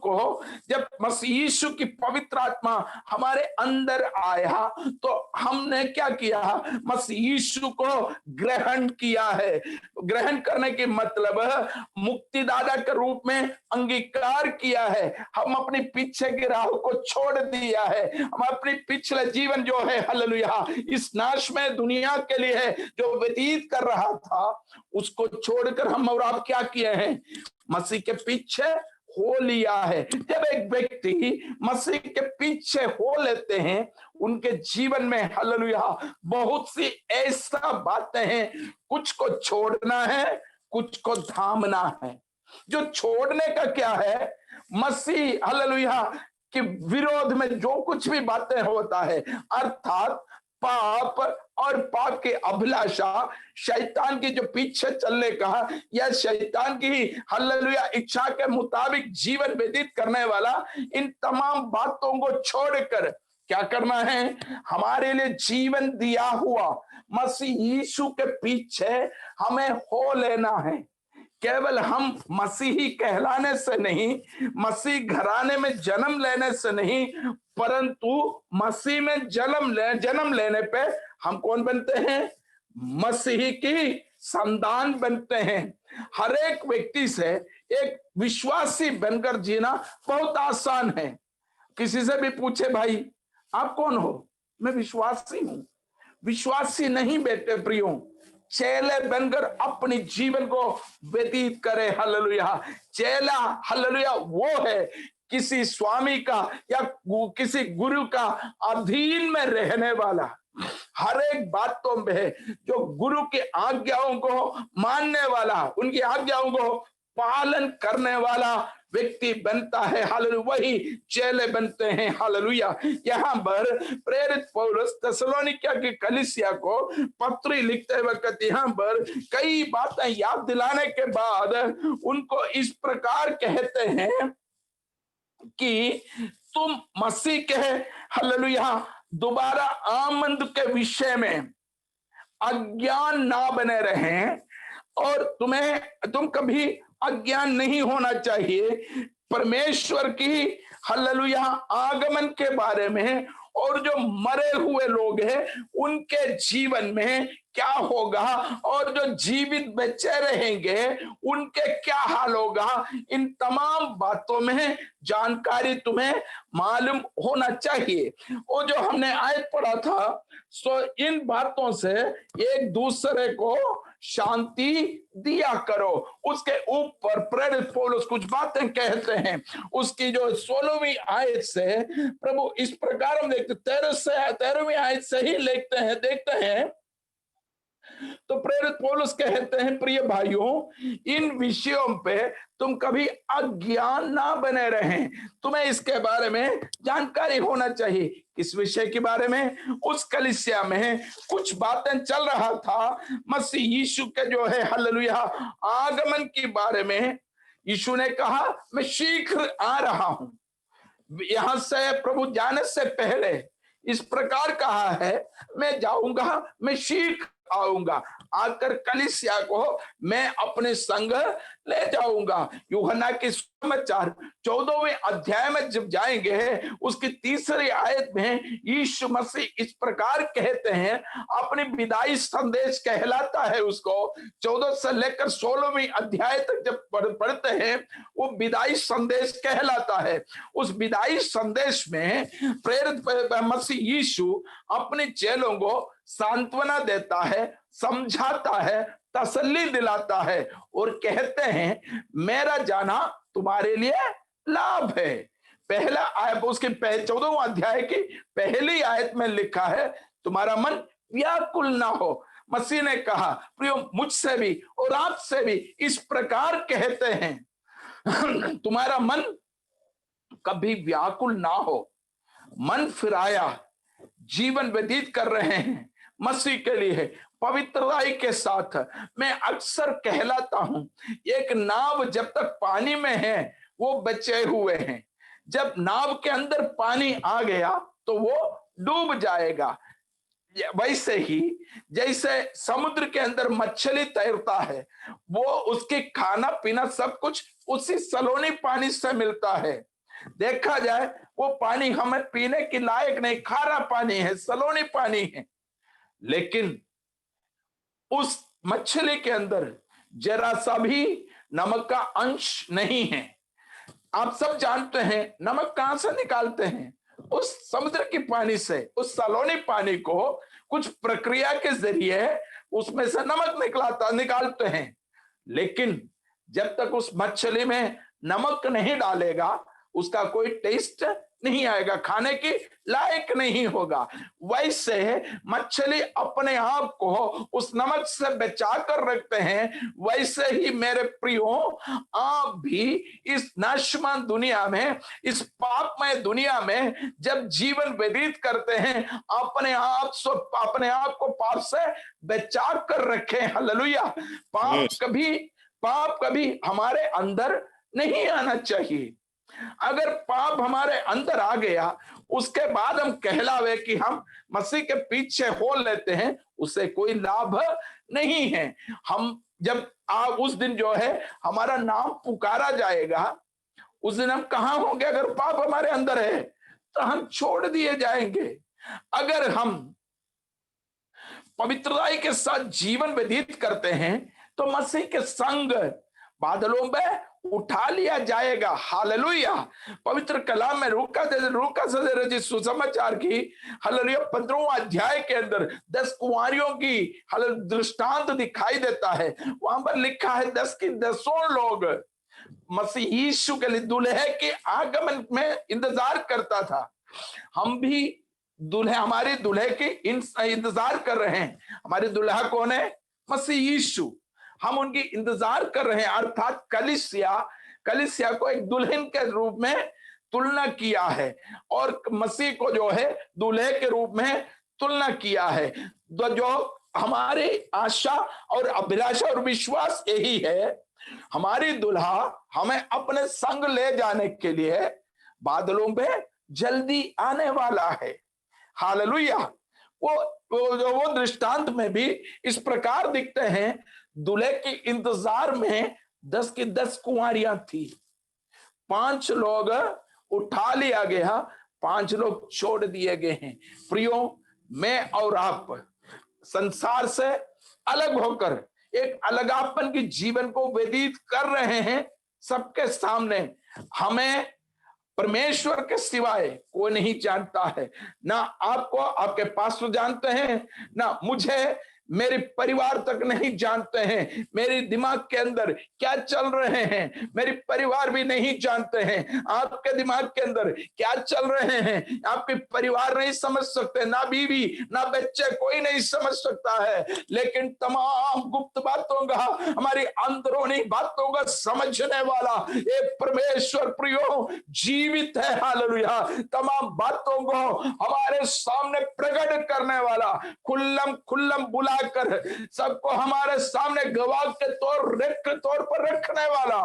की पवित्र आत्मा हमारे अंदर आया, तो हमने क्या किया? मसीह यीशु को ग्रहण किया है। ग्रहण करने के मतलब मुक्तिदाता के रूप में अंगीकार किया है। हम अपने पीछे की राह को छोड़ दिया है। हम अपने पिछले जीवन जो है हालेलुया इस नाशमय दुनिया के लिए जो व्यतीत कर रहा था, उसको छोड़कर हम और आप क्या किए हैं? मसीह के पीछे हो लिया है। जब एक व्यक्ति मसीह के पीछे हो लेते हैं, उनके जीवन में हालेलुया बहुत सी ऐसा बातें हैं, कुछ को छोड़ना है, कुछ को थामना है। जो छोड़ने का क्या है? मसीह हालेलुया के विरोध में जो कुछ भी बातें होता है, अर्थात पाप और पाप की अभिलाषा, शैतान की जो पीछे चलने का या शैतान की हालेलुया इच्छा के मुताबिक जीवन व्यतीत करने वाला, इन तमाम बातों को छोड़कर क्या करना है? हमारे लिए जीवन दिया हुआ मसीह यीशु के पीछे हमें हो लेना है। केवल हम मसीही कहलाने से नहीं, मसीह घराने में जन्म लेने से नहीं, परंतु मसीह में जन्म लेने पे हम कौन बनते हैं? मसीही की संतान बनते हैं। हर एक व्यक्ति से एक विश्वासी बनकर जीना बहुत आसान है। किसी से भी पूछे, भाई आप कौन हो? मैं विश्वासी हूं। विश्वासी नहीं बेटे प्रियो, चेले बनकर अपने जीवन को व्यतीत करे। हालेलुया, चेला हालेलुया वो है किसी स्वामी का या किसी गुरु का अधीन में रहने वाला, हर एक बातों में जो गुरु की आज्ञाओं को मानने वाला, उनकी आज्ञाओं को पालन करने वाला व्यक्ति बनता है, हालेलुया, वही चेले बनते हैं। हालेलुया। यहाँ पर प्रेरित पौलुस थिस्सलुनीकियों की कलीसिया को पत्री लिखते वक्त यहाँ पर कई बातें याद दिलाने के बाद उनको इस प्रकार कहते हैं कि तुम मसीह के, हालेलुया, दोबारा आमद के विषय में अज्ञान ना बने रहें, और तुम कभी अज्ञान नहीं होना चाहिए परमेश्वर की, हालेलुया, आगमन के बारे में, और जो मरे हुए लोग हैं उनके जीवन में क्या होगा, और जो जीवित बचे रहेंगे उनके क्या हाल होगा। इन तमाम बातों में जानकारी तुम्हें मालूम होना चाहिए। और जो हमने आयत पढ़ा था, सो इन बातों से एक दूसरे को शांति दिया करो। उसके ऊपर प्रेरित पौलुस कुछ बातें कहते हैं। उसकी जो 16वीं आयत से प्रभु इस प्रकार हम देखते, 13वीं आयत से ही देखते हैं तो प्रेरित पौलुस कहते हैं, प्रिय भाइयों, इन विषयों पे तुम कभी अज्ञान ना बने रहें, तुम्हें इसके बारे में जानकारी होना चाहिए। किस विषय के बारे में? उस कलीसिया में कुछ बातें चल रहा था मसीह यीशु के जो है, हालेलुया, आगमन के बारे में। यीशु ने कहा मैं शीघ्र आ रहा हूं। यहां से प्रभु जाने से पहले इस प्रकार कहा है, मैं जाऊंगा, मैं शीघ्र आऊंगा, आकर कलीसिया को मैं अपने संग ले जाऊंगा। यूहन्ना के समाचार 14वें अध्याय में जब जाएंगे, उसकी 3री आयत में यीशु मसीह इस प्रकार कहते हैं, अपनी विदाई संदेश कहलाता है उसको। 14 से लेकर 16वीं अध्याय तक जब पढ़ते हैं, वो विदाई संदेश कहलाता है। उस विदाई संदेश में प्रेरित मसीह यीशु अपने चेलों को सांत्वना देता है, समझाता है, तसल्ली दिलाता है, और कहते हैं मेरा जाना तुम्हारे लिए लाभ है। पहला आयत, उसके 14वें अध्याय की पहली आयत में लिखा है, तुम्हारा मन व्याकुल ना हो। मसीह ने कहा, प्रियो, मुझसे भी और आपसे भी इस प्रकार कहते हैं, तुम्हारा मन कभी व्याकुल ना हो। मन फिराया जीवन व्यतीत कर रहे हैं मसीह के लिए पवित्रताई के साथ। मैं अक्सर कहलाता हूं, एक नाव जब तक पानी में है वो बचे हुए हैं, जब नाव के अंदर पानी आ गया तो वो डूब जाएगा। वैसे ही जैसे समुद्र के अंदर मछली तैरता है, वो उसके खाना पीना सब कुछ उसी सलोनी पानी से मिलता है। देखा जाए वो पानी हमें पीने के लायक नहीं, खारा पानी है, सलोनी पानी है, लेकिन उस मछली के अंदर जरा सा भी नमक का अंश नहीं है। आप सब जानते हैं नमक कहां से निकालते हैं? उस समुद्र के पानी से, उस सलोनी पानी को कुछ प्रक्रिया के जरिए उसमें से नमक निकालते हैं। लेकिन जब तक उस मछली में नमक नहीं डालेगा उसका कोई टेस्ट नहीं आएगा, खाने के लायक नहीं होगा। वैसे मछली अपने आप को उस नमक से बचा कर रखते हैं। वैसे ही मेरे प्रियो, आप भी इस नाशवान दुनिया में, इस पापमय दुनिया में जब जीवन व्यतीत करते हैं, अपने आप को पाप से बचा कर रखें। हालेलुया। पाप कभी हमारे अंदर नहीं आना चाहिए। अगर पाप हमारे अंदर आ गया, उसके बाद हम कहलावे कि हम मसीह के पीछे हो लेते हैं, उससे कोई लाभ नहीं है। हम जब उस दिन जो है हमारा नाम पुकारा जाएगा, उस दिन हम कहां होंगे? अगर पाप हमारे अंदर है तो हम छोड़ दिए जाएंगे। अगर हम पवित्रता के साथ जीवन व्यतीत करते हैं तो मसीह के संग बादलों में उठा लिया जाएगा। हालेलुया। पवित्र कलाम में लूका से रचित सुसमाचार की, हालेलुया, 15वें अध्याय के अंदर 10 कुंवारियों की दृष्टांत दिखाई देता है। वहां पर लिखा है 10 की 10 लोग मसीह यीशु के लिए दूल्हे के आगमन में इंतजार करता था। हम भी हमारे दूल्हे के इंतजार कर रहे हैं। हमारे दूल्हा कौन है? मसीह यीशु। हम उनकी इंतजार कर रहे हैं, अर्थात कलीसिया कलीसिया को एक दुल्हन के रूप में तुलना किया है और मसीह को जो है दूल्हे के रूप में तुलना किया है। तो जो हमारी आशा और अभिलाषा और विश्वास यही है, हमारी दुल्हा हमें अपने संग ले जाने के लिए बादलों में जल्दी आने वाला है। हालेलुया। वो दृष्टांत में भी इस प्रकार दिखते हैं, दूल्हे के इंतजार में 10 की 10 कुंवारियां थी, 5 लोग उठा लिया गया, 5 लोग छोड़ दिए गए हैं। प्रियो, मैं और आप संसार से अलग होकर एक अलगापन की जीवन को व्यतीत कर रहे हैं। सबके सामने हमें परमेश्वर के सिवाय कोई नहीं जानता है। ना आपको आपके पास्टर जानते हैं, ना मुझे मेरे परिवार तक नहीं जानते हैं। मेरे दिमाग के अंदर क्या चल रहे हैं मेरे परिवार भी नहीं जानते हैं। आपके दिमाग के अंदर क्या चल रहे हैं आपके परिवार नहीं समझ सकते, ना बीवी ना बच्चे, कोई नहीं समझ सकता है। लेकिन तमाम गुप्त बातों का, हमारी अंदरूनी बातों का समझने वाला एक परमेश्वर प्रियो जीवित है। हालेलुया। तमाम बातों को हमारे सामने प्रकट करने वाला, खुल्लम खुल्लम बुला कर सबको हमारे सामने गवाह के तौर पर रखने वाला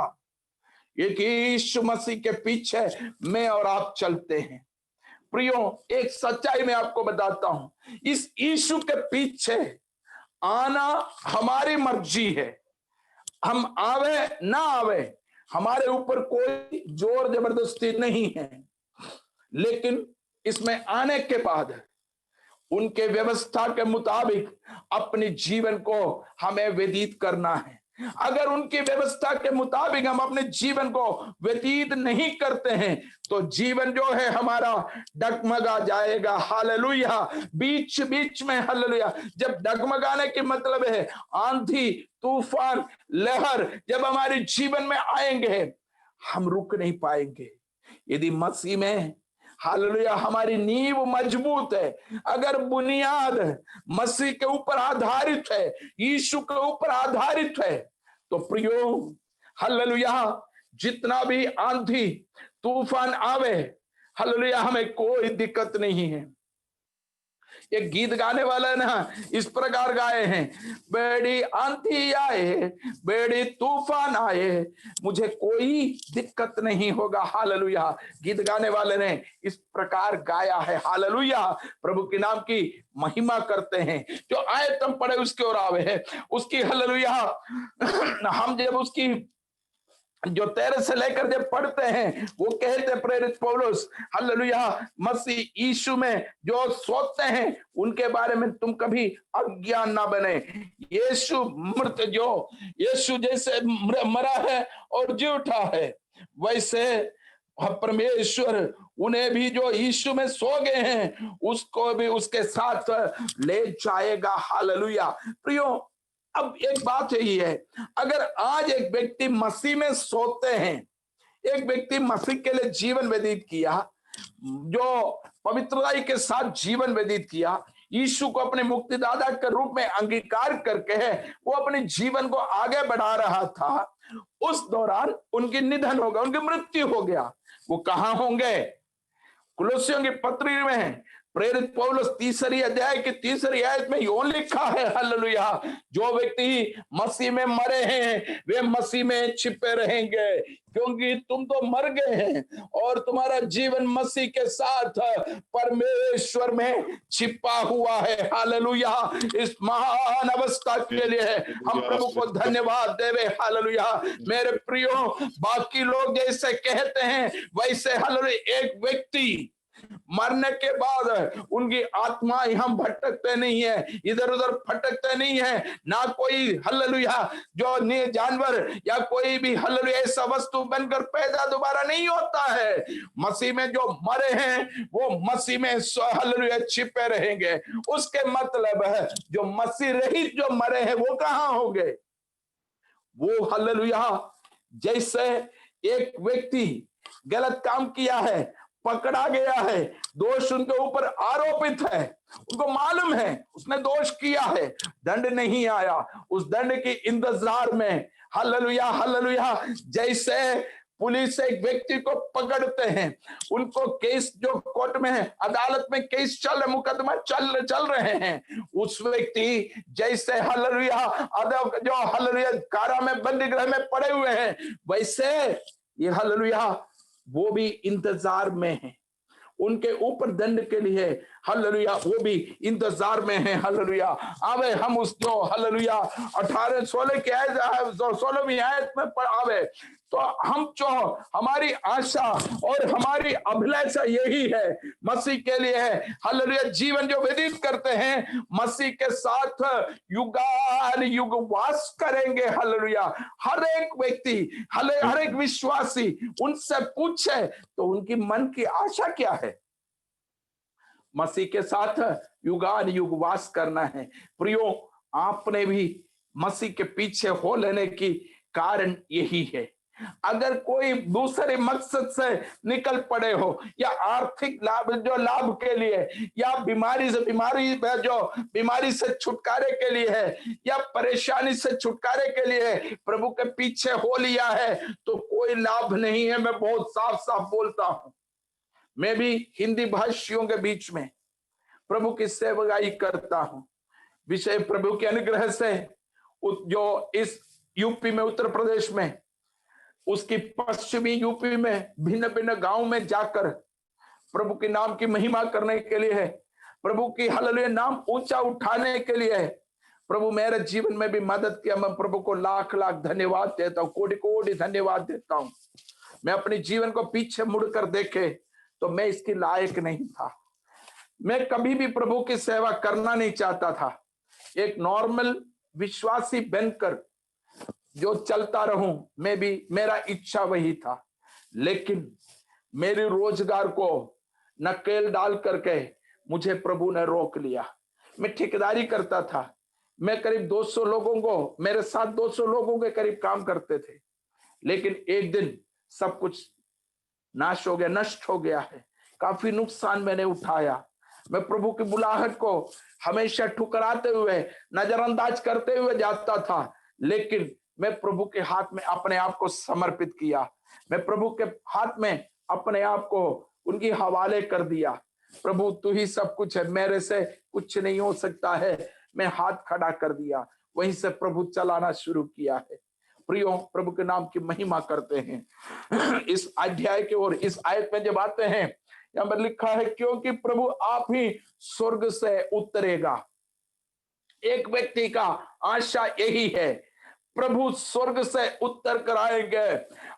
एक यीशु मसीह के पीछे मैं और आप चलते हैं। प्रियो, एक सच्चाई में आपको बताता हूं, इस यीशु के पीछे आना हमारी मर्जी है। हम आवे ना आवे, हमारे ऊपर कोई जोर जबरदस्ती नहीं है। लेकिन इसमें आने के बाद उनके व्यवस्था के मुताबिक अपने जीवन को हमें व्यतीत करना है। अगर उनकी व्यवस्था के मुताबिक हम अपने जीवन को व्यतीत नहीं करते हैं तो जीवन जो है हमारा डगमगा जाएगा। हालेलुया। बीच बीच में, हालेलुया, जब डगमगाने की मतलब है आंधी तूफान लहर जब हमारे जीवन में आएंगे, हम रुक नहीं पाएंगे। यदि मसीह में, हालेलुया, हमारी नींव मजबूत है, अगर बुनियाद मसीह के ऊपर आधारित है, यीशु के ऊपर आधारित है, तो प्रियो, हालेलुया, जितना भी आंधी तूफान आवे, हालेलुया, हमें कोई दिक्कत नहीं है। एक गीत गाने वाला ना इस प्रकार गाए हैं, बड़ी आंधी आए बड़ी तूफान आए मुझे कोई दिक्कत नहीं होगा। हालेलुया। गीत गाने वाले ने इस प्रकार गाया है। हालेलुया। प्रभु के नाम की महिमा करते हैं। जो आए तुम पढ़े उसके ओर आवे है उसकी, हालेलुया, हम जब उसकी जो 13 से लेकर जब पढ़ते हैं, वो कहते हैं प्रेरित पौलुस, हालेलुया, मसीह यीशु में जो सोते हैं उनके बारे में तुम कभी अज्ञान ना बने। यीशु मृत, जो यीशु जैसे मरा है और जी उठा है, वैसे परमेश्वर उन्हें भी जो यीशु में सो गए हैं उसको भी उसके साथ ले जाएगा। हालेलुया। प्रियो, अब एक बात यही है, अगर आज एक व्यक्ति मसीह में सोते हैं, एक व्यक्ति मसीह के लिए जीवन व्यतीत किया, जो पवित्रता के साथ जीवन व्यतीत किया, यीशु को अपने मुक्तिदाता के रूप में अंगीकार करके है वो अपने जीवन को आगे बढ़ा रहा था, उस दौरान उनकी निधन होगा, उनकी मृत्यु हो गया। वो कहां होंगे? कुलोसियों की पत्री में प्रेरित पौलुस 3 अध्याय की 3 आयत में यूं लिखा है, हालेलुया, जो व्यक्ति मसीह में मरे हैं वे मसीह में छिपे रहेंगे, क्योंकि तुम तो मर गए हैं और तुम्हारा जीवन मसीह के साथ परमेश्वर में छिपा हुआ है। हालेलुया। इस महान अवस्था के लिए हम प्रभु को धन्यवाद देवे। हालेलुया। मेरे प्रियो, बाकी लोग जैसे कहते हैं वैसे, हालेलुया, एक व्यक्ति मरने के बाद उनकी आत्मा हम भटकते नहीं है, इधर उधर भटकते नहीं है, ना कोई, हालेलुया, जो जानवर या कोई भी, हालेलुया, ऐसा वस्तु बनकर पैदा दोबारा नहीं होता है। मसीह में जो मरे हैं वो मसीह में, हालेलुया, छिपे रहेंगे। उसके मतलब है जो मसीह रहित जो मरे हैं वो कहां होंगे? वो, हालेलुया, जैसे एक व्यक्ति गलत काम किया है, पकड़ा गया है, दोष उनके ऊपर आरोपित है, उनको मालूम है उसने दोष किया है, दंड नहीं आया, उस दंड के इंतजार में, हालेलुया, हालेलुया, जैसे पुलिस एक व्यक्ति को पकड़ते हैं, उनको केस जो कोर्ट में है, अदालत में केस चल रहे, मुकदमा चल रहे हैं, उस व्यक्ति जैसे हालेलुया जो हालेलुया कारा में बंदी गृह में पड़े हुए हैं, वैसे ये हालेलुया वो भी इंतजार में है, उनके ऊपर दंड के लिए हालेलुया वो भी इंतजार में है। हालेलुया आवे हम उस जो हालेलुया 18-16 के 16वीं आयत में आवे तो हम जो हमारी आशा और हमारी अभिलाषा यही है, मसीह के लिए है हालेलुया, जीवन जो व्यतीत करते हैं मसीह के साथ युगान युग वास करेंगे। हालेलुया हर एक व्यक्ति हर एक विश्वासी उनसे पूछे तो उनकी मन की आशा क्या है, मसीह के साथ युगान युग वास करना है। प्रियो आपने भी मसीह के पीछे हो लेने की कारण यही है। अगर कोई दूसरे मकसद से निकल पड़े हो, या आर्थिक लाभ के लिए, या बीमारी से छुटकारे के लिए है, या परेशानी से छुटकारे के लिए प्रभु के पीछे हो लिया है, तो कोई लाभ नहीं है। मैं बहुत साफ साफ बोलता हूं, मैं भी हिंदी भाषियों के बीच में प्रभु की सेवकाई करता हूं। विषय प्रभु के अनुग्रह से जो इस यूपी में, उत्तर प्रदेश में, उसकी पश्चिमी यूपी में भिन्न भिन्न गांव में जाकर प्रभु के नाम की महिमा करने के लिए है, प्रभु की हालेलुया नाम ऊंचा उठाने के लिए है। प्रभु मेरे जीवन में भी मदद किया, मैं प्रभु को लाख लाख धन्यवाद देता हूं, कोटि कोटि धन्यवाद देता हूं। मैं अपने जीवन को पीछे मुड़कर देखे तो मैं इसकी लायक नहीं था, मैं कभी भी प्रभु की सेवा करना नहीं चाहता था। एक नॉर्मल विश्वासी बनकर जो चलता रहूं, मैं भी, मेरा इच्छा वही था, लेकिन मेरे रोजगार को नकेल डाल करके मुझे प्रभु ने रोक लिया। मैं ठेकेदारी करता था, मैं करीब 200 लोगों को, मेरे साथ 200 लोगों के करीब काम करते थे, लेकिन एक दिन सब कुछ नाश हो गया, नष्ट हो गया है। काफी नुकसान मैंने उठाया। मैं प्रभु की बुलाहट को हमेशा ठुकराते हुए, नजरअंदाज करते हुए जाता था, लेकिन मैं प्रभु के हाथ में अपने आप को समर्पित किया। मैं प्रभु के हाथ में अपने आप को उनकी हवाले कर दिया। प्रभु तू ही सब कुछ है, मेरे से कुछ नहीं हो सकता है। मैं हाथ खड़ा कर दिया, वहीं से प्रभु चलाना शुरू किया है। प्रियो प्रभु के नाम की महिमा करते हैं। इस अध्याय के और इस आयत में जब आते हैं, यहाँ पर लिखा है क्योंकि प्रभु आप ही स्वर्ग से उतरेगा। एक व्यक्ति का आशा यही है, प्रभु स्वर्ग से उतर कर आएंगे।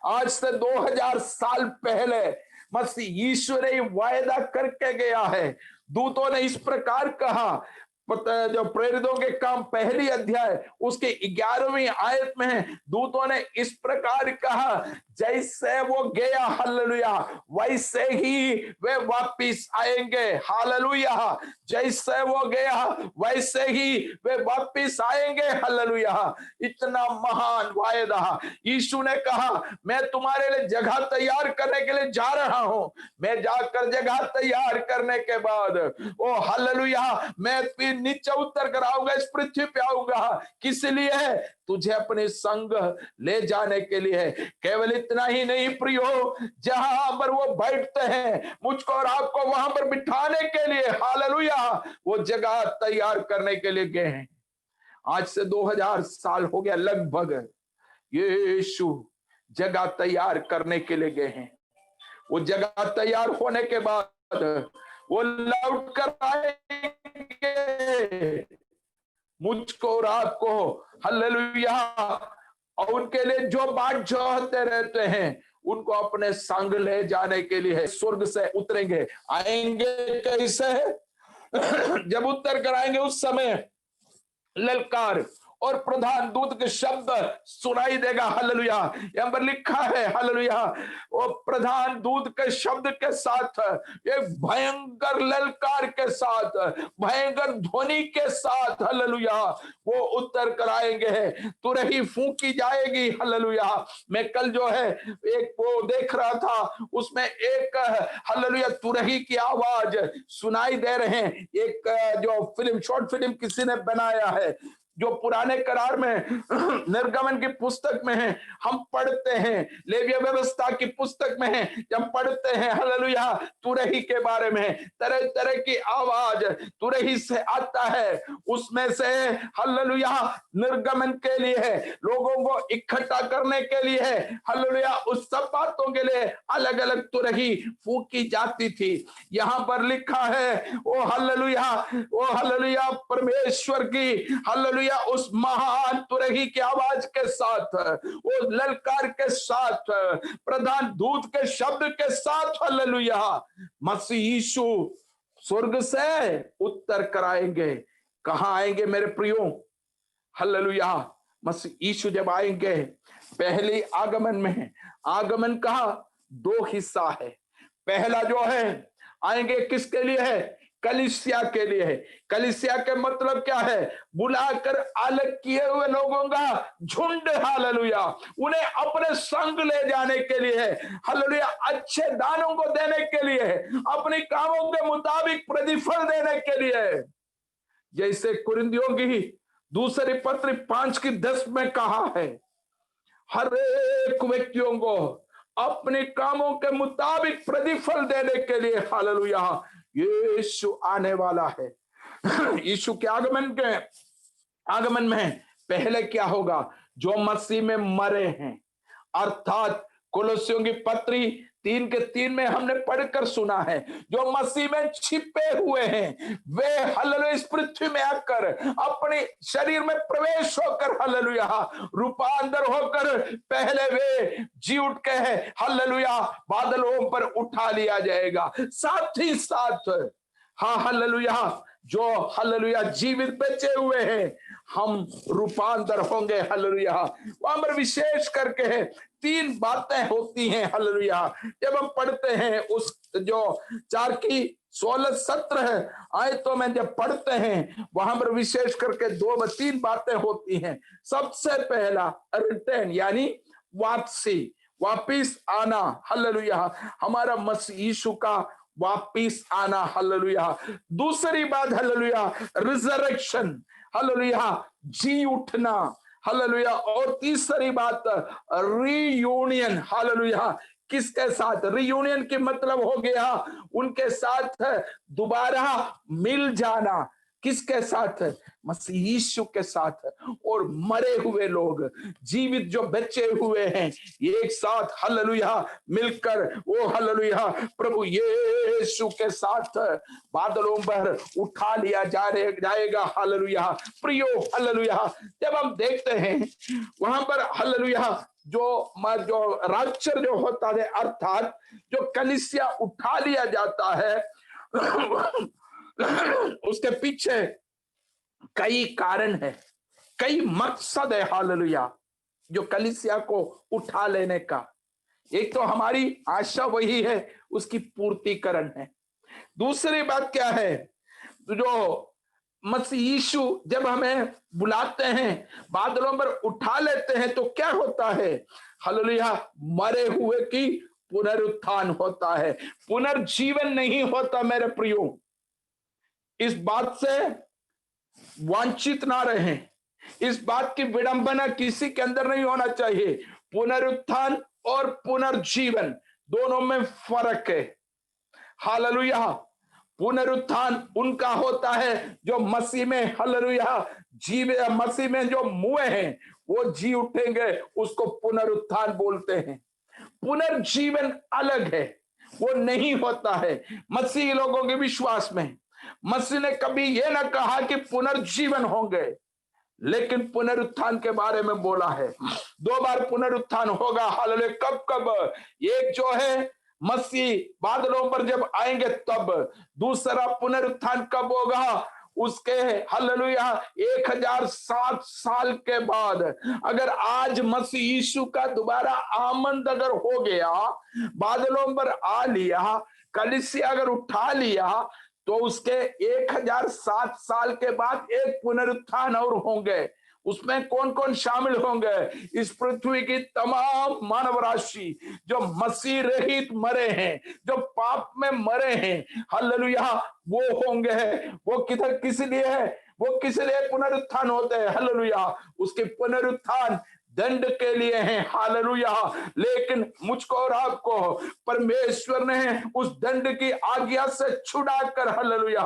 आज से 2000 साल पहले मसीह यीशु ने वायदा करके गया है। दूतों ने इस प्रकार कहा, जो प्रेरितों के काम पहली अध्याय उसके 11वीं आयत में है, दूतों ने इस प्रकार कहा, जैसे वो गया हालेलुया वैसे ही वे वापिस आएंगे। हालेलुया जैसे वो गया वैसे ही वे वापिस आएंगे। हालेलुया इतना महान वायदा। यीशु ने कहा, मैं तुम्हारे लिए जगह तैयार करने के लिए जा रहा हूं। मैं जाकर जगह तैयार करने के बाद ओ हालेलुया मैं फिर नीचे उतर कर आऊंगा, इस पृथ्वी पे आऊंगा। किस लिए है? तुझे अपने संग ले जाने के लिए। केवल इतना ही नहीं प्रियो, जहां पर वो बैठते हैं मुझको और आपको वहां पर बिठाने के लिए हालेलुया वो जगह तैयार करने के लिए गए हैं। आज से 2000 साल हो गया लगभग, यीशु जगह तैयार करने के लिए गए हैं। वो जगह तैयार होने के बाद वो लौट कर आएंगे मुझको और आपको हालेलुया। और उनके लिए जो बाट जोहते रहते हैं उनको अपने संग ले जाने के लिए स्वर्ग से उतरेंगे। आएंगे कैसे? जब उतर कर आएंगे उस समय ललकार और प्रधान दूत के शब्द सुनाई देगा। हालेलुया यहाँ पर लिखा है हालेलुया वो प्रधान दूत के शब्द के साथ, एक भयंकर ललकार के साथ, भयंकर ध्वनि के साथ हालेलुया वो उतर कर आएंगे। तुरही फूंकी जाएगी। हालेलुया मैं कल जो है एक वो देख रहा था, उसमें एक हालेलुया तुरही की आवाज सुनाई दे रहे हैं। एक जो फिल्म, शॉर्ट फिल्म किसी ने बनाया है, जो पुराने करार में निर्गमन की पुस्तक में है, हम पढ़ते हैं, लेविय व्यवस्था की पुस्तक में है, जब पढ़ते हैं हालेलुया तुरही के बारे में, तरह तरह की आवाज तुरही से आता है, उसमें से हालेलुया निर्गमन के लिए है, लोगों को इकट्ठा करने के लिए है, हालेलुया उस सब बातों के लिए अलग अलग तुरही फूकी जाती थी। यहां पर लिखा है ओ हालेलुया परमेश्वर की हालेलुया उस महान तुरही की आवाज के साथ, वो ललकार के साथ, प्रधान दूत के शब्द के साथ हालेलुया मसीह यीशु स्वर्ग से उत्तर कराएंगे। कहां आएंगे मेरे प्रियो? हालेलुया मसीह यीशु जब आएंगे, पहले आगमन में, आगमन का दो हिस्सा है। पहला जो है आएंगे किसके लिए है? कलीसिया के लिए है। कलीसिया के मतलब क्या है? बुलाकर अलग किए हुए लोगों का झुंड हालेलुया, उन्हें अपने संग ले जाने के लिए है, हालेलुया अच्छे दानों को देने के लिए है, अपने कामों के मुताबिक प्रतिफल देने के लिए है। जैसे कुरिन्थियों की दूसरी पत्री 5:10 में कहा है, हर एक व्यक्तियों को अपने कामों के मुताबिक प्रतिफल देने के लिए हालेलुया यीशु आने वाला है। यीशु के आगमन में पहले क्या होगा? जो मसीह में मरे हैं, अर्थात कुलुस्सियों की पत्री 3:3 में हमने पढ़कर सुना है, जो मसीह में छिपे हुए हैं वे हालेलुया इस पृथ्वी में आकर अपने शरीर में प्रवेश होकर हालेलुया रूपांतर होकर पहले वे जी उठ के हालेलुया बादलों पर उठा लिया जाएगा। साथ ही साथ हाँ हालेलुया जो हालेलुया जीवित बचे हुए हैं हम रूपांतर होंगे हालेलुया। वहां पर विशेष करके 3 बातें होती हैं हालेलुया। जब हम पढ़ते हैं उस जो 4:16-17 आयतों में जब पढ़ते हैं, वहां पर विशेष करके 2-3 बातें होती हैं। सबसे पहला रिटर्न यानी वापसी, वापिस आना हालेलुया, हमारा मसीह यीशु का वापिस आना हालेलुया। दूसरी बात हालेलुया रिजरेक्शन हालेलुया जी उठना हालेलुया। और तीसरी बात रीयूनियन हालेलुया। किसके साथ? रीयूनियन की मतलब हो गया उनके साथ दोबारा मिल जाना। किसके साथ? मसीह यीशु के साथ। और मरे हुए लोग जीवित जो बचे हुए हैं एक साथ हालेलुया मिलकर वो हालेलुया प्रभु यीशु के साथ बादलों पर उठा लिया जाएगा हालेलुया। प्रियो हालेलुया जब हम देखते हैं वहां पर हालेलुया जो राप्चर जो होता है अर्थात जो कलीसिया उठा लिया जाता है उसके पीछे कई कारण है, कई मकसद है हालेलुया जो कलीसिया को उठा लेने का। एक तो हमारी आशा वही है, उसकी पूर्तिकरण है। दूसरी बात क्या है? जो मसीह यीशु जब हमें बुलाते हैं बादलों पर उठा लेते हैं तो क्या होता है? हालेलुया मरे हुए की पुनरुत्थान होता है, पुनर्जीवन नहीं होता। मेरे प्रियो इस बात से वंचित ना रहें, इस बात की विडंबना किसी के अंदर नहीं होना चाहिए। पुनरुत्थान और पुनर्जीवन दोनों में फर्क है हालेलुया। पुनरुत्थान उनका होता है जो मसीह में हालेलुया मसीह में जो मुए हैं वो जी उठेंगे, उसको पुनरुत्थान बोलते हैं। पुनर्जीवन अलग है, वो नहीं होता है मसीह लोगों के विश्वास में। मसीह ने कभी यह ना कहा कि पुनर्जीवन होंगे, लेकिन पुनरुत्थान के बारे में बोला है। 2 बार पुनरुत्थान होगा हालेलुया। कब? एक जो है मसीह बादलों पर जब आएंगे तब। दूसरा पुनरुत्थान कब होगा? उसके हालेलुया 1007 साल के बाद। अगर आज मसीह यीशु का दोबारा आमद अगर हो गया, बादलों पर आ लिया, कलीसिया अगर उठा लिया, तो उसके 1007 साल के बाद एक पुनरुत्थान और होंगे। उसमें कौन कौन शामिल होंगे? इस पृथ्वी की तमाम मानव राशि जो मसीह रहित मरे हैं, जो पाप में मरे हैं हालेलुया वो होंगे। वो किधर किस लिए है? वो किस लिए पुनरुत्थान होते हैं? हालेलुया। उसके पुनरुत्थान दंड के लिए है। हालेलुया। लेकिन मुझको और आपको परमेश्वर ने उस दंड की आज्ञा से छुड़ाकर, हालेलुया,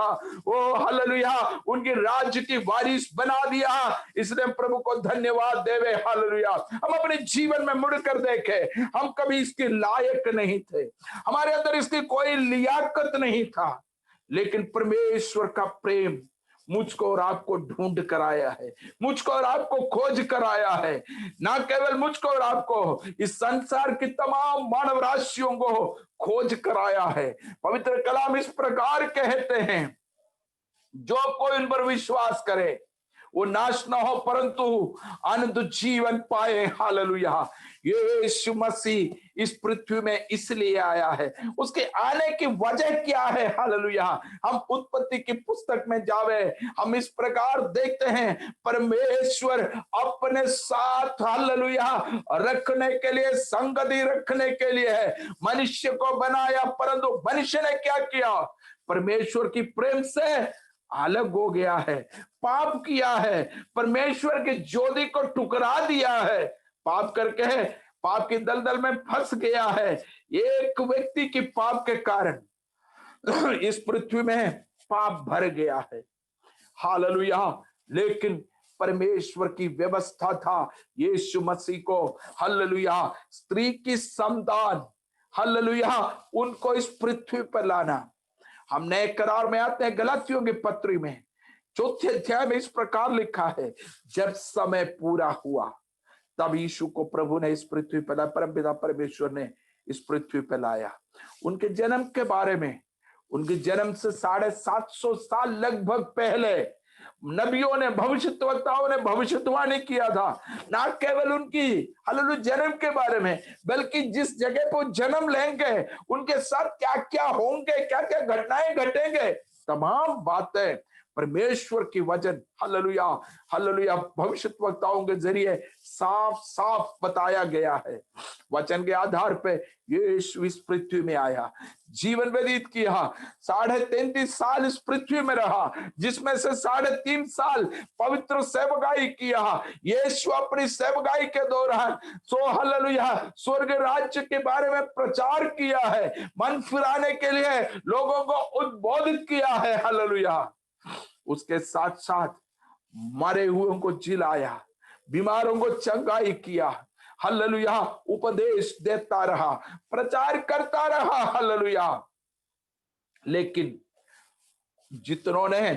ओ हालेलुया, उनकी राज्य की वारिस बना दिया। इसलिए प्रभु को धन्यवाद देवे। हालेलुया। हम अपने जीवन में मुड़कर देखें, हम कभी इसके लायक नहीं थे, हमारे अंदर इसकी कोई लियाकत नहीं था, लेकिन परमेश्वर का प्रेम मुझको और आपको ढूंढ कर आया है, मुझको और आपको खोज कर आया है। ना केवल मुझको और आपको, इस संसार की तमाम मानव राशियों को खोज कर आया है। पवित्र कलाम इस प्रकार कहते हैं, जो कोई उन पर विश्वास करे वो नाश ना हो परंतु अनंत जीवन पाए। हालेलुया। यीशु मसीह इस पृथ्वी में इसलिए आया है। उसके आने की वजह क्या है? हालेलुया। हम उत्पत्ति की पुस्तक में जावे, हम इस प्रकार देखते हैं, परमेश्वर अपने साथ, हालेलुया, रखने के लिए, संगति रखने के लिए मनुष्य को बनाया, परंतु मनुष्य ने क्या किया? परमेश्वर की प्रेम से अलग हो गया है, पाप किया है, परमेश्वर की ज्योति को ठुकरा दिया है, पाप करके पाप की दलदल में फंस गया है। एक व्यक्ति की पाप के कारण इस पृथ्वी में पाप भर गया है। हालेलुया। लेकिन परमेश्वर की व्यवस्था था यीशु मसीह को, हालेलुया, स्त्री की संतान, हालेलुया, उनको इस पृथ्वी पर लाना। हम नए करार में आते हैं, गलातियों की पत्री में 4 अध्याय में इस प्रकार लिखा है, जब समय पूरा हुआ तब यीशु को प्रभु ने इस पृथ्वी पर लाया, परमपिता परमेश्वर ने इस पृथ्वी पर लाया। उनके जन्म के बारे में, उनके जन्म से 750 साल लगभग पहले नबियों ने, भविष्यद्वक्ताओं ने भविष्यवाणी किया था, ना केवल उनकी हालेलुया जन्म के बारे में, बल्कि जिस जगह पर जन्म लेंगे उनके साथ क्या क्या होंगे, क्या क्या घटनाएं घटेंगे, तमाम बातें परमेश्वर की वचन, हालेलुया, हालेलुया, भविष्यद्वक्ताओं के जरिए साफ साफ बताया गया है। वचन के आधार पे यीशु इस पृथ्वी में आया, जीवन व्यतीत किया, 33.5 साल इस पृथ्वी में रहा, जिसमें से 3.5 साल पवित्र सेवकाई किया। यीशु अपनी सेवकाई के दौरान हालेलुया स्वर्ग राज्य के बारे में प्रचार किया है, मन फिराने के लिए लोगों को उद्बोधित किया है। हालेलुया। उसके साथ साथ मरे हुओं को जिलाया, बीमारों को चंगाई किया, हालेलुया, उपदेश देता रहा, प्रचार करता रहा। हालेलुया। लेकिन जितनों ने,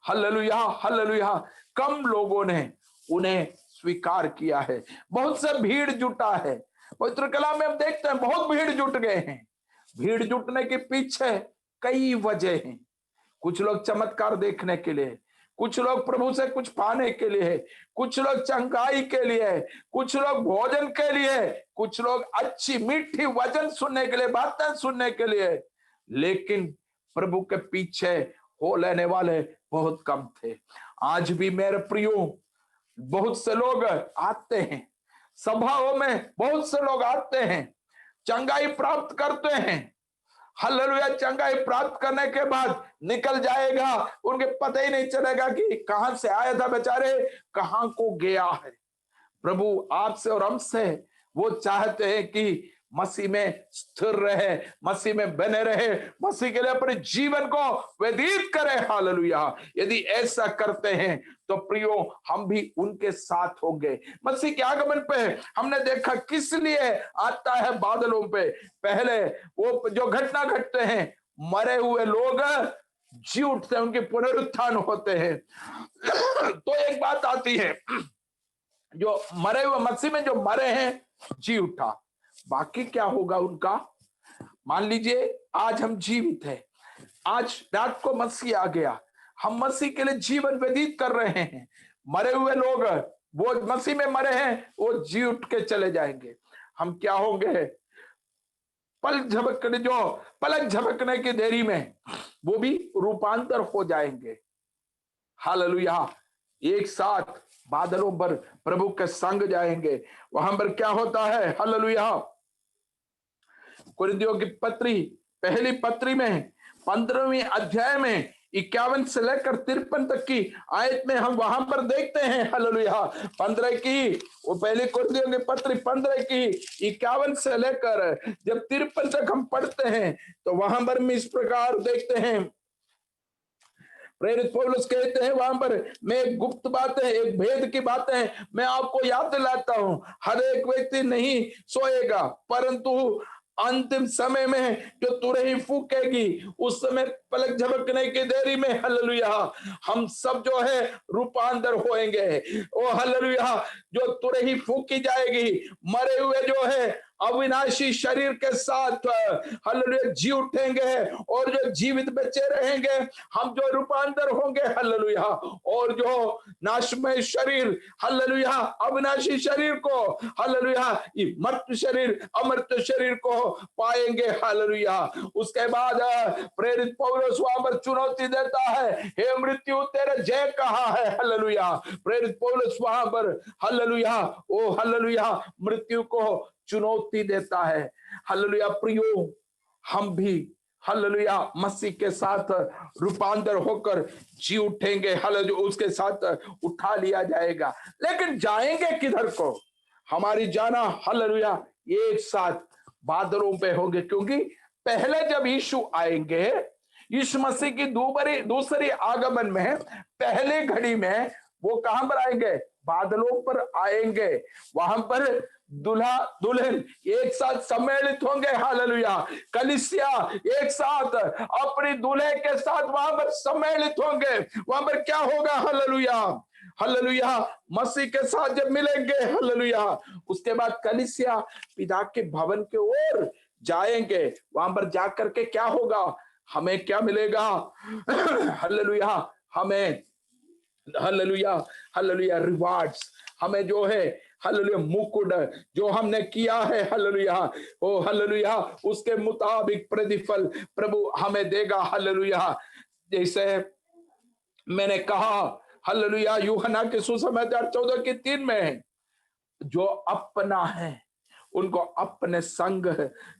हालेलुया, हालेलुया, कम लोगों ने उन्हें स्वीकार किया है। बहुत से भीड़ जुटा है। पवित्र कलाम में हम देखते हैं बहुत भीड़ जुट गए हैं। भीड़ जुटने के पीछे कई वजह हैं। कुछ लोग चमत्कार देखने के लिए, कुछ लोग प्रभु से कुछ पाने के लिए, कुछ लोग चंगाई के लिए, कुछ लोग भोजन के लिए, कुछ लोग अच्छी मीठी वचन सुनने के लिए, बातें सुनने के लिए। लेकिन प्रभु के पीछे हो लेने वाले बहुत कम थे। आज भी मेरे प्रियो बहुत से लोग आते हैं, सभाओं में बहुत से लोग आते हैं, चंगाई प्राप्त करते हैं, हालेलुया, चंगाई प्राप्त करने के बाद निकल जाएगा, उनके पता ही नहीं चलेगा कि कहां से आया था बेचारे, कहां को गया है। प्रभु आपसे और हमसे वो चाहते हैं कि मसीह में स्थिर रहे, मसीह में बने रहे, मसीह के लिए अपने जीवन को व्यतीत करें। हालेलुया। यदि ऐसा करते हैं तो प्रियो हम भी उनके साथ होंगे। मसीह के आगमन पे हमने देखा किस लिए आता है बादलों पे। पहले वो जो घटना घटते हैं, मरे हुए लोग जी उठते हैं, उनके पुनरुत्थान होते हैं। तो एक बात आती है, जो मरे हुए, मसीह में जो मरे हैं जी उठा, बाकी क्या होगा उनका? मान लीजिए आज हम जीवित हैं, आज रात को मसीह आ गया, हम मसीह के लिए जीवन व्यतीत कर रहे हैं। मरे हुए लोग, वो मसीह में मरे हैं, वो जी उठ के चले जाएंगे। हम क्या होंगे? पलक झपकने की देरी में वो भी रूपांतर हो जाएंगे। हालेलुया। एक साथ बादलों पर प्रभु के संग जाएंगे। वहां पर क्या होता है? हालेलुया। कुरिन्थियों की पत्री, पहली पत्री में 15वें अध्याय में 51 से लेकर 53 तक की आयत में हम वहां पर देखते हैं हालेलुया 15 की, वो पहले कुरिन्थियों के पत्र 15 की 51 से लेकर जब 53 तक हम पढ़ते हैं तो वहां पर हम इस प्रकार देखते हैं, प्रेरित पौलुस कहते हैं वहां पर, मैं एक गुप्त बात है, एक भेद की बात है मैं आपको याद दिलाता हूं, हर एक व्यक्ति नहीं सोएगा, परंतु अंतिम समय में जो तुरही फूकेगी उस समय पलक झपकने की देरी में हालेलुया हम सब जो है रूपांतर होएंगे। ओ हालेलुया, जो तुरही फूकी जाएगी, मरे हुए जो है अविनाशी शरीर के साथ हालेलुया जी उठेंगे, और जो जीवित बचे रहेंगे हम जो रूपांतर होंगे हालेलुया, और जो नाशमय शरीर हालेलुया अविनाशी शरीर को हालेलुया मर्त शरीर अमर्त शरीर को पाएंगे हालेलुया। उसके बाद प्रेरित पौलुस वहां पर चुनौती देता है, हे मृत्यु तेरे जय कहाँ है हालेलुया। प्रेरित पौलुस वहां पर हालेलुया ओ हालेलुया मृत्यु को चुनौती देता है हालेलुया। प्रियो, हम भी हालेलुया मसीह के साथ रूपांतर होकर जी उठेंगे हालेलुया, उसके साथ उठा लिया जाएगा। लेकिन जाएंगे किधर को? हमारी जाना हालेलुया एक साथ बादलों पे होंगे, क्योंकि पहले जब यीशु आएंगे, यीशु मसीह की दूसरी आगमन में पहले घड़ी में वो कहां पर आएंगे? बादलों पर आएंगे। वहां पर दूल्हा दुल्हन एक साथ सम्मिलित होंगे हालेलुया। कलीसिया एक साथ अपनी दूल्हे के साथ वहां पर सम्मिलित होंगे। वहां पर क्या होगा हालेलुया? हालेलुया मसीह के साथ जब मिलेंगे हालेलुया, उसके बाद कलीसिया पिता के भवन के ओर जाएंगे। वहां पर जाकर के क्या होगा? हमें क्या मिलेगा? हालेलुया हमें हालेलुया हालेलुया रिवार्ड्स, हमें जो है हालेलुया मुकुट जो हमने किया है हालेलुया ओ हालेलुया उसके मुताबिक प्रतिफल प्रभु हमें देगा हालेलुया। जैसे मैंने कहा हालेलुया यूहन्ना के सुसमाचार 14:3 में, जो अपना है उनको अपने संग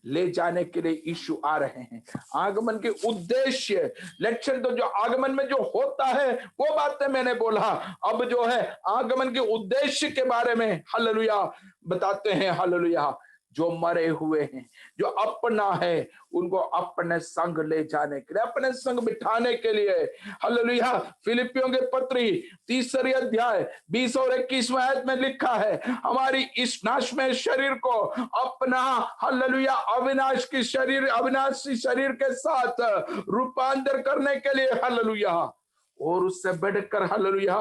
ले जाने के लिए यीशु आ रहे हैं। आगमन के उद्देश्य लक्षण तो जो आगमन में जो होता है वो बातें मैंने बोला, अब जो है आगमन के उद्देश्य के बारे में हालेलुया बताते हैं हालेलुया। जो मरे हुए हैं, जो अपना है, उनको अपने संग ले जाने के लिए, अपने संग बिठाने के लिए हालेलुया। फिलिपियों के पत्री 3 अध्याय 20 और 21 आयत में लिखा है, हमारी इस नाशमय शरीर को अपना हालेलुया अविनाश की शरीर अविनाशी शरीर के साथ रूपांतर करने के लिए हालेलुया। और उससे बढ़कर हालेलुया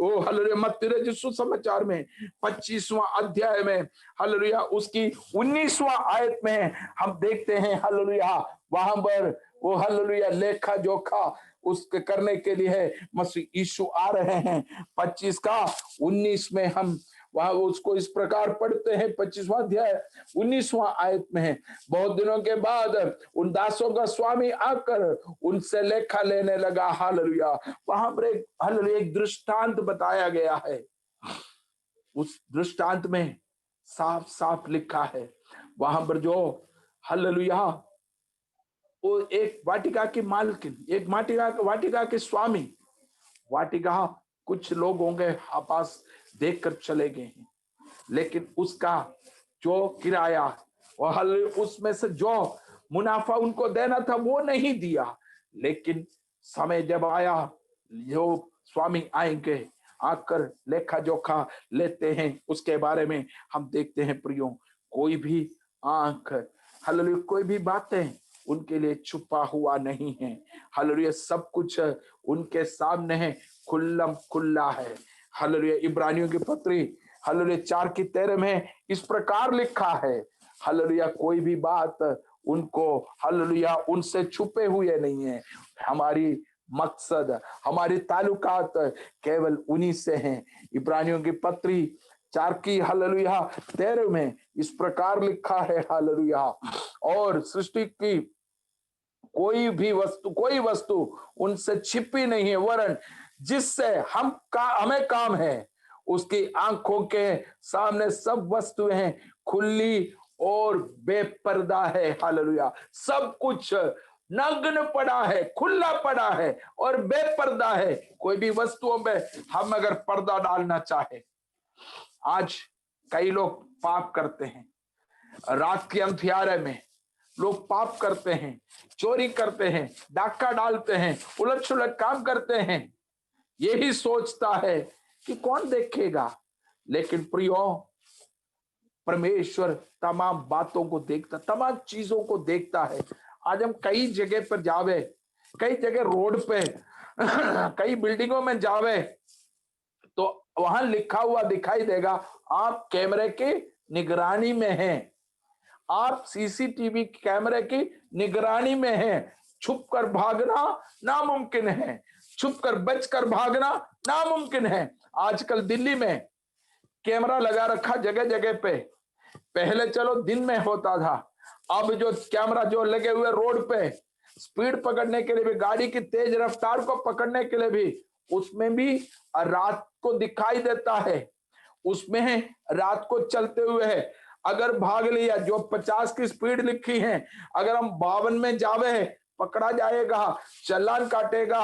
ओ हालेलुया मत्ती रचित समाचार में 25वां अध्याय में हालेलुया उसकी 19वां आयत में हम देखते हैं हालेलुया, वहां पर वो हालेलुया लेखा जोखा उसके करने के लिए मसीह यीशु आ रहे हैं। 25 का 19 में हम वहां उसको इस प्रकार पढ़ते हैं, 25वां अध्याय 19वां आयत में है, बहुत दिनों के बाद उन दासों का स्वामी आकर उनसे लेखा लेने लगा हालेलुया। वहां पर एक हालेलुया एक दृष्टांत बताया गया है। उस दृष्टांत में साफ साफ लिखा है, वहां पर जो हालेलुया वो एक वाटिका की मालकिन, एक वाटिका के स्वामी, वाटिका कुछ लोग होंगे पास देखकर चले गए हैं, लेकिन उसका जो किराया और उसमें से जो मुनाफा उनको देना था वो नहीं दिया। लेकिन समय जब आया, जो स्वामी आएंगे आकर लेखा जोखा लेते हैं, उसके बारे में हम देखते हैं प्रियो, कोई भी आंख हालेलुया कोई भी बातें उनके लिए छुपा हुआ नहीं है हालेलुया, सब कुछ उनके सामने है, खुल्लम खुल्ला है हालेलुया। इब्रानियों की पत्री हालेलुया 4:13 में इस प्रकार लिखा है हालेलुया, कोई भी बात उनको हालेलुया उनसे छुपे हुए नहीं है। हमारी मकसद हमारी ताल्लुकात केवल उन्हीं से हैं। इब्रानियों की पत्री 4 की हालेलुया 13 में इस प्रकार लिखा है हालेलुया, और सृष्टि की कोई वस्तु उनसे छिपी नहीं है, वरन जिससे हमें काम है, उसकी आंखों के सामने सब वस्तुएं खुली और बेपर्दा है हालेलुया। सब कुछ नग्न पड़ा है, खुला पड़ा है और बेपर्दा है। कोई भी वस्तुओं में हम अगर पर्दा डालना चाहे, आज कई लोग पाप करते हैं, रात के अंधियारे में लोग पाप करते हैं, चोरी करते हैं, डाका डालते हैं, उलट सुलट काम करते हैं। यही सोचता है कि कौन देखेगा, लेकिन प्रियो, परमेश्वर तमाम बातों को देखता, तमाम चीजों को देखता है। आज हम कई जगह पर जावे, कई जगह रोड पे कई बिल्डिंगों में जावे तो वहां लिखा हुआ दिखाई देगा, आप कैमरे की निगरानी में हैं, आप सीसीटीवी कैमरे की निगरानी में हैं। छुपकर भागना नामुमकिन है, छुपकर बचकर भागना नामुमकिन है। आजकल दिल्ली में कैमरा लगा रखा जगह जगह पे। पहले चलो दिन में होता था, अब जो कैमरा जो लगे हुए रोड पे, स्पीड पकड़ने के लिए भी, गाड़ी की तेज रफ्तार को पकड़ने के लिए भी, उसमें भी रात को दिखाई देता है। उसमें रात को चलते हुए है, अगर भाग लिया, जो 50 की स्पीड लिखी है, अगर हम 52 में जावे, पकड़ा जाएगा, चालान काटेगा,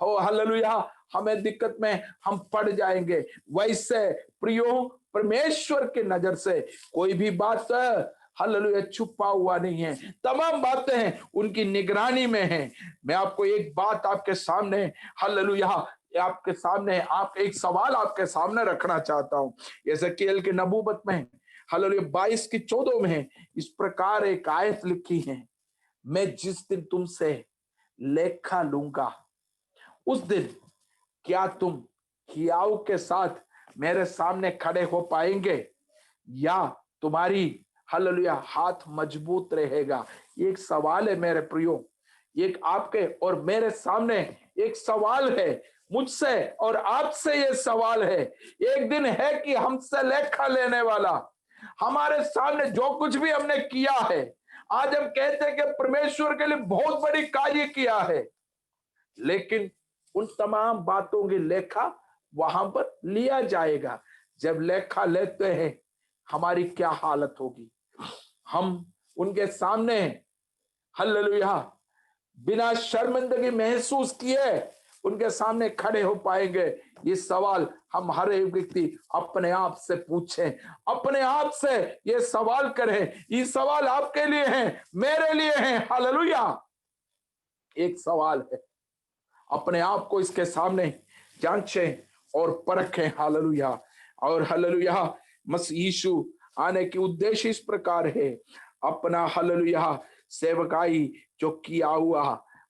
हो हालेलुया, हमें दिक्कत में हम पड़ जाएंगे। वैसे प्रियो, परमेश्वर की नजर से कोई भी बात हालेलुया छुपा हुआ नहीं है, तमाम बातें उनकी निगरानी में हैं। मैं आपको एक बात आपके सामने हालेलुया, आपके सामने, आप एक सवाल आपके सामने रखना चाहता हूं। यहेजकेल के नबूवत में हालेलुया 22 की 14 में इस प्रकार एक आयत लिखी है, मैं जिस दिन तुमसे लेखा लूंगा, उस दिन क्या तुम हियाव के साथ मेरे सामने खड़े हो पाएंगे, या तुम्हारी हालेलुया हाथ मजबूत रहेगा। ये एक सवाल है मेरे प्रियो, एक आपके और मेरे सामने एक सवाल है, मुझसे और आपसे ये सवाल है। एक दिन है कि हमसे लेखा लेने वाला, हमारे सामने जो कुछ भी हमने किया है, आज हम कहते हैं कि परमेश्वर के लिए बहुत बड़ी कार्य किया है, लेकिन उन तमाम बातों की लेखा वहां पर लिया जाएगा। जब लेखा लेते हैं, हमारी क्या हालत होगी? हम उनके सामने हालेलुया बिना शर्मिंदगी महसूस किए उनके सामने खड़े हो पाएंगे? ये सवाल हम हर एक व्यक्ति अपने आप से पूछें, अपने आप से ये सवाल करें। ये सवाल आपके लिए हैं, मेरे लिए हैं। हालेलुया, एक सवाल है, अपने आप को इसके सामने जांचें और परखें। हालेलुया, और हालेलुया मसीह यीशु आने की उद्देश्य इस प्रकार है, अपना हालेलुया सेवकाई जो किया हुआ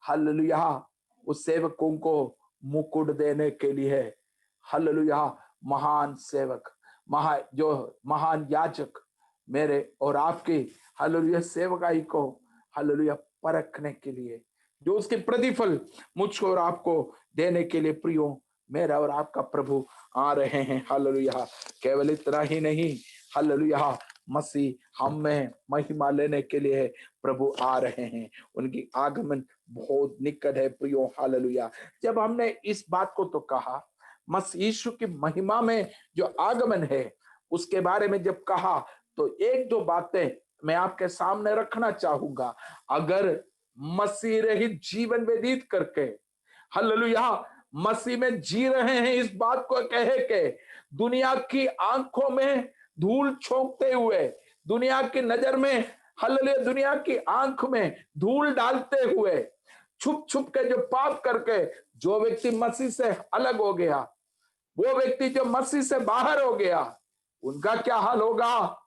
हालेलुया उस सेवकों को मुकुट देने के लिए। हालेलुया, महान सेवक, महान याजक मेरे और आपके हालेलुया सेवकाई को हालेलुया परखने के लिए, जो उसके प्रतिफल मुझको और आपको देने के लिए प्रियो मेरा और आपका प्रभु आ रहे हैं। हालेलुया, केवल इतना ही नहीं, हालेलुया मसीह हम में महिमा लेने के लिए प्रभु आ रहे हैं, उनकी आगमन बहुत निकट है प्रियो। हालेलुया, जब हमने इस बात को तो कहा, मसीह यीशु की महिमा में जो आगमन है उसके बारे में जब कहा, तो एक दो बातें मैं आपके सामने रखना चाहूंगा। अगर मसीह रहित जीवन व्यतीत करके हालेलुया मसीह में जी रहे हैं, इस बात को कहे के दुनिया की आंखों में धूल छोंकते हुए, दुनिया की नजर में हालेलुया दुनिया की आंख में धूल डालते हुए, छुप छुप के जो पाप करके जो व्यक्ति मसीह से अलग हो गया, वो व्यक्ति जो मसीह से बाहर हो गया, उनका क्या हाल होगा?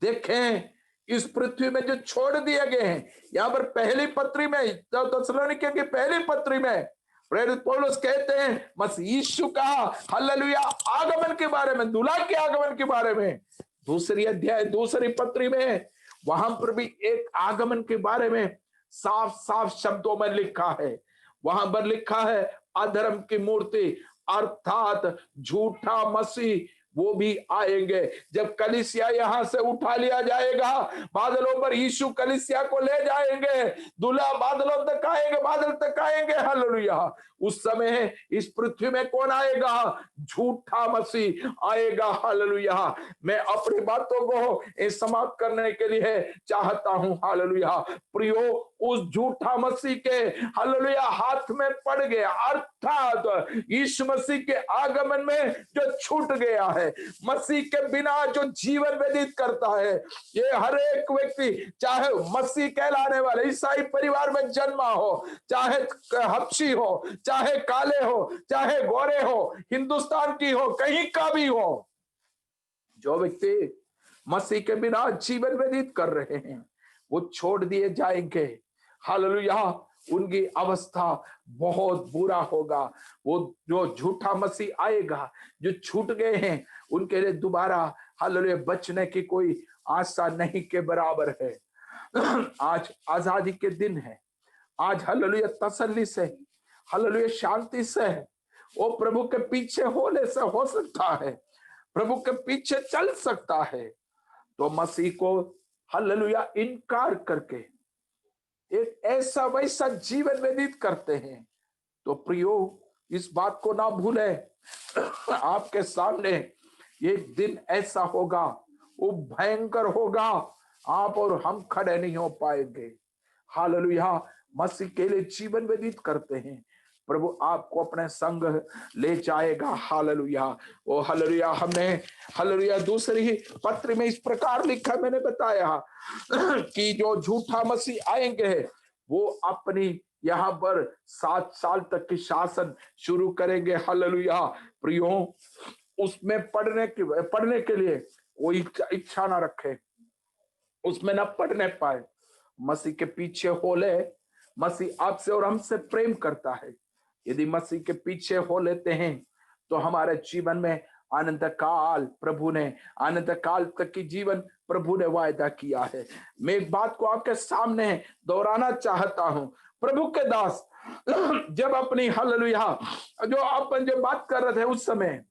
देखें, इस पृथ्वी में जो छोड़ दिए गए हैं, यहाँ पर पहली पत्री में, थिस्सलुनीके की पहली पत्री में प्रेरित पौलुस कहते हैं मसीह यीशु का हालेलुया आगमन के बारे में, दूल्हा के आगमन के बारे में, दूसरी अध्याय दूसरी पत्री में वहां पर भी एक आगमन के बारे में साफ साफ शब्दों में लिखा है। वहां पर लिखा है, अधर्म की मूर्ति अर्थात झूठा मसीह वो भी आएंगे। जब कलीसिया यहां से उठा लिया जाएगा, बादलों पर यीशु कलीसिया को ले जाएंगे, दूल्हा बादलों तक आएंगे, बादल तक आएंगे। हालेलुया, उस समय इस पृथ्वी में कौन आएगा? झूठा मसीह आएगा। हालेलुया, मैं अपनी बातों को समाप्त करने के लिए चाहता हूं। हालेलुया प्रियो, उस झूठा मसीह के हालेलुया हाथ में पड़ गया, अर्थात यीशु मसीह के आगमन में जो छूट गया है, मसीह के बिना जो जीवन व्यतीत करता है, ये हर एक व्यक्ति चाहे मसीह कहलाने वाले ईसाई परिवार में जन्मा हो, चाहे हबशी हो, चाहे काले हो, चाहे गोरे हो, हिंदुस्तान की हो, कहीं का भी हो, जो व्यक्ति मसीह के बिना जीवन व्यतीत कर रहे हैं वो छोड़ दिए जाएंगे। हालेलुया, उनकी अवस्था बहुत बुरा होगा। वो जो झूठा मसीह आएगा, जो छूट गए हैं, उनके लिए दोबारा हालेलुया बचने की कोई आशा नहीं के बराबर है। आज आजादी के दिन है, आज हालेलुया तसल्ली से, हालेलुया शांति से वो प्रभु के पीछे होने से हो सकता है, प्रभु के पीछे चल सकता है। तो मसीह को हालेलुया इनकार करके एक ऐसा वैसा जीवन व्यतीत करते हैं, तो प्रियो इस बात को ना भूले, आपके सामने एक दिन ऐसा होगा, वो भयंकर होगा, आप और हम खड़े नहीं हो पाएंगे। हालेलुया, मसीह के लिए जीवन व्यतीत करते हैं, प्रभु आपको अपने संग ले जाएगा। हालेलुया, ओ हालेलुया। हमने हालेलुया दूसरी पत्र में इस प्रकार लिखा, मैंने बताया कि जो झूठा मसीह आएंगे वो अपनी यहाँ पर 7 साल तक की शासन शुरू करेंगे। हालेलुया प्रियो, उसमें पढ़ने के लिए कोई इच्छा ना रखे, उसमें ना पढ़ने पाए, मसीह के पीछे हो ले। मसीह आपसे और हमसे प्रेम करता है। यदि मसीह के पीछे हो लेते हैं तो हमारे जीवन में अनंत काल प्रभु ने, अनंत काल तक की जीवन प्रभु ने वायदा किया है। मैं एक बात को आपके सामने दोहराना चाहता हूं। प्रभु के दास जब अपनी हालेलुया जो अपन जो बात कर रहे थे उस समय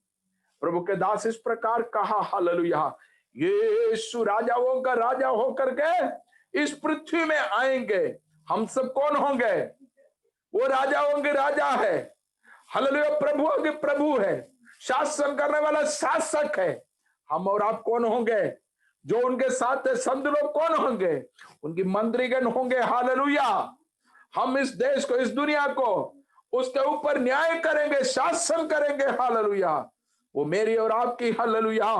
प्रभु के दास इस प्रकार कहा, हालेलुया, यीशु राजाओं का राजा होकर के इस पृथ्वी में आएंगे। हम सब कौन होंगे? वो राजाओं के राजा है, हालेलुया, प्रभुओं के प्रभु है, शासन करने वाला शासक है। हम और आप कौन होंगे? जो उनके साथ है संत लोग कौन होंगे? उनकी मंत्रीगण होंगे। हालेलुया, हम इस देश को, इस दुनिया को उसके ऊपर न्याय करेंगे, शासन करेंगे। हालेलुया, वो मेरी और आपकी हालेलुया,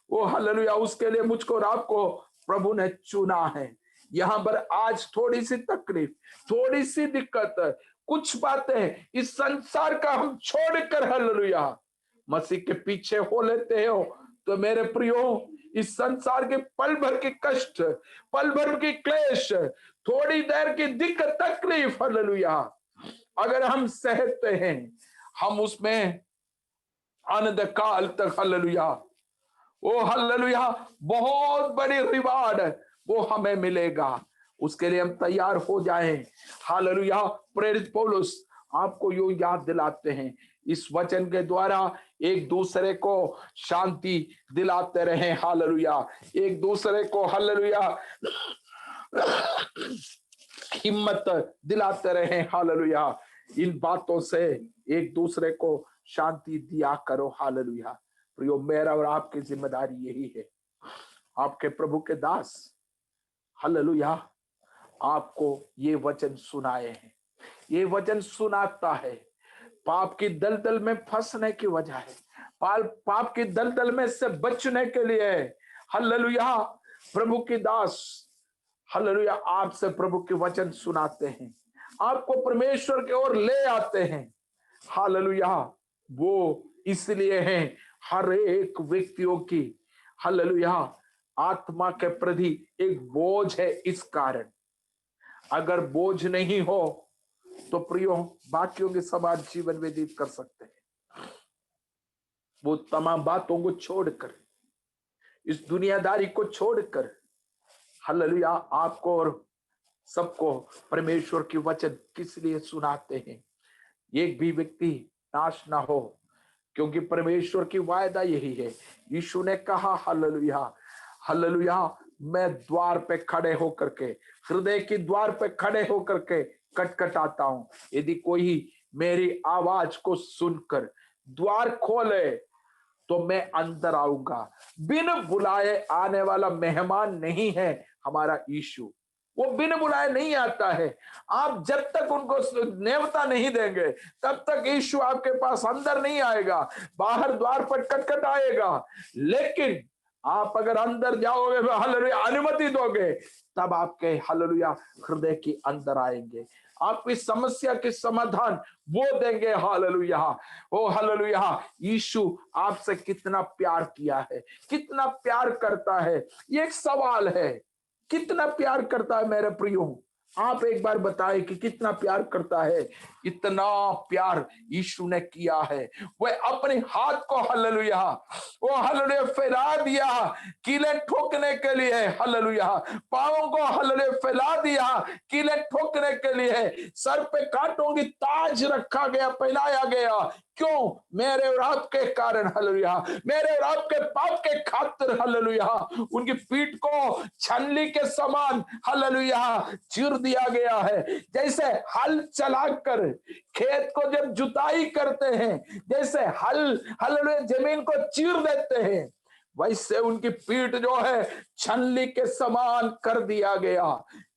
वो हालेलुया, उसके लिए मुझको और आपको प्रभु ने चुना है। यहां पर आज थोड़ी सी तकलीफ, थोड़ी सी दिक्कत, कुछ बातें इस संसार का हम छोड़कर हालेलुया मसीह के पीछे हो लेते हो, तो मेरे प्रियो इस संसार के पल भर के कष्ट, पल भर की क्लेश, थोड़ी देर की दिक्कत तकलीफ हालेलुया अगर हम सहते हैं, हम उसमें अनंत काल तक हालेलुया, वो हालेलुया बहुत बड़ी रिवार्ड वो हमें मिलेगा। उसके लिए हम तैयार हो जाएं। हालेलुया, प्रेरित पौलुस आपको यूं याद दिलाते हैं, इस वचन के द्वारा एक दूसरे को शांति दिलाते रहें। हालेलुया, एक दूसरे को हालेलुया हिम्मत दिलाते रहें। हालेलुया, इन बातों से एक दूसरे को शांति दिया करो। हालेलुया प्रियो, मेरा और आपकी जिम्मेदारी यही है। आपके प्रभु के दास हालेलुया आपको ये वचन सुनाए हैं, ये वचन सुनाता है। पाप की दलदल में फंसने की वजह है, पाप की दलदल में से बचने के लिए हालेलुया प्रभु की दास हालेलुया आपसे प्रभु के वचन सुनाते हैं, आपको परमेश्वर की ओर ले आते हैं। हालेलुया, वो इसलिए हैं हर एक व्यक्तियों की हालेलुया आत्मा के प्रति एक बोझ है। इस कारण अगर बोझ नहीं हो तो प्रियो बाकियों के समान जीवन व्यतीत कर सकते हैं। वो तमाम बातों को छोड़कर, इस दुनियादारी को छोड़कर हालेलुया आपको और सबको परमेश्वर की वचन किस लिए सुनाते हैं? एक भी व्यक्ति नाश ना हो, क्योंकि परमेश्वर की वायदा यही है। यीशु ने कहा हालेलुया, हालेलुया, मैं द्वार पे खड़े होकर के, हृदय की द्वार पे खड़े होकर के खटखटाता हूं। यदि कोई मेरी आवाज को सुनकर द्वार खोले तो मैं अंदर आऊंगा। बिन बुलाए आने वाला मेहमान नहीं है हमारा यीशु, वो बिन बुलाए नहीं आता है। आप जब तक उनको नेवता नहीं देंगे तब तक यीशु आपके पास अंदर नहीं आएगा, बाहर द्वार पर खटखट आएगा। लेकिन आप अगर अंदर जाओगे, हालेलुया, अनुमति दोगे, तब आपके हालेलुया हृदय के अंदर आएंगे, आपकी समस्या के समाधान वो देंगे। हालेलुया, ओ हालेलुया। यीशु आपसे कितना प्यार किया है, कितना प्यार करता है, ये एक सवाल है। कितना प्यार करता है मेरे प्रियो? आप एक बार बताएं कि कितना प्यार करता है। इतना प्यार यीशु ने किया है, वह अपने हाथ को हालेलुया, वो हालेलुया फैला दिया कीले ठोकने के लिए, हालेलुया, पांवों को हालेलुया फैला दिया कीले ठोकने के लिए, सर पे कांटों की ताज रखा गया, पहनाया गया। क्यों? मेरे और आपके कारण, हालेलुया, मेरे और आपके पाप के खातिर, हालेलुया, उनकी पीठ को छलनी के समान, हालेलुया, चीर दिया गया है। जैसे हल चलाकर खेत को जब जुताई करते हैं, जैसे हल हालेलुया जमीन को चीर देते हैं, वैसे उनकी पीठ जो है छलनी के समान कर दिया गया।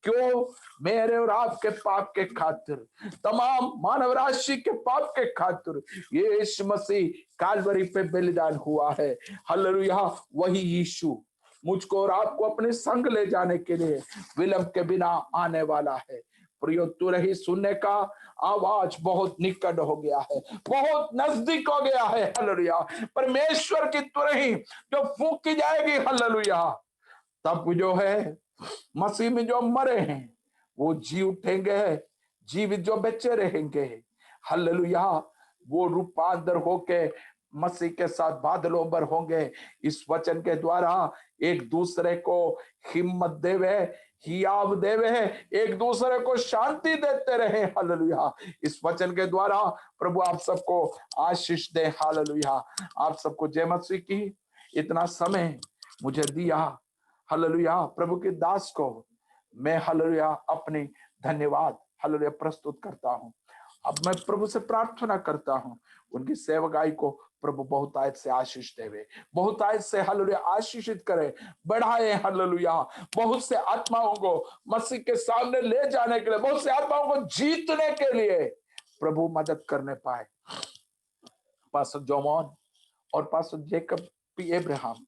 क्यों? मेरे और आपके पाप के खातिर, तमाम मानव राशि के पाप के खातिर यीशु मसीह कालवरी पे बलिदान हुआ है। हालेलुया, वही यीशु मुझको और आपको अपने संग ले जाने के लिए विलंब के बिना आने वाला है। प्रियो, तुरही सुनने का आवाज बहुत निकट हो गया है, बहुत नजदीक हो गया है। हालेलुया, परमेश्वर की तुरही जो फूंकी जाएगी, हालेलुया, तब जो है मसीह में जो मरे हैं वो जी उठेंगे, जीवित जो बचे रहेंगे, हालेलुया, वो रूपांतर होके मसीह के साथ बादलों पर होंगे। इस वचन के द्वारा एक दूसरे को हिम्मत देवे, हियाव देवे, एक दूसरे को शांति देते रहे। हालेलुया, इस वचन के द्वारा प्रभु आप सबको आशीष दे। हालेलुया, आप सबको जय मसीह की। इतना समय मुझे दिया, हालेलुया, प्रभु के दास को मैं हालेलुया अपनी धन्यवाद हालेलुया प्रस्तुत करता हूं। अब मैं प्रभु से प्रार्थना करता हूं, उनकी सेवकाई को प्रभु बहुत आयत से आशीष देवे, बहुत आयत से हालेलुया आशीषित करे, बढ़ाए। हालेलुया, बहुत से आत्माओं को मसीह के सामने ले जाने के लिए, बहुत से आत्माओं को जीतने के लिए प्रभु मदद करने पाए। पास्टर जॉन और पास्टर जेकब पी अब्राहम,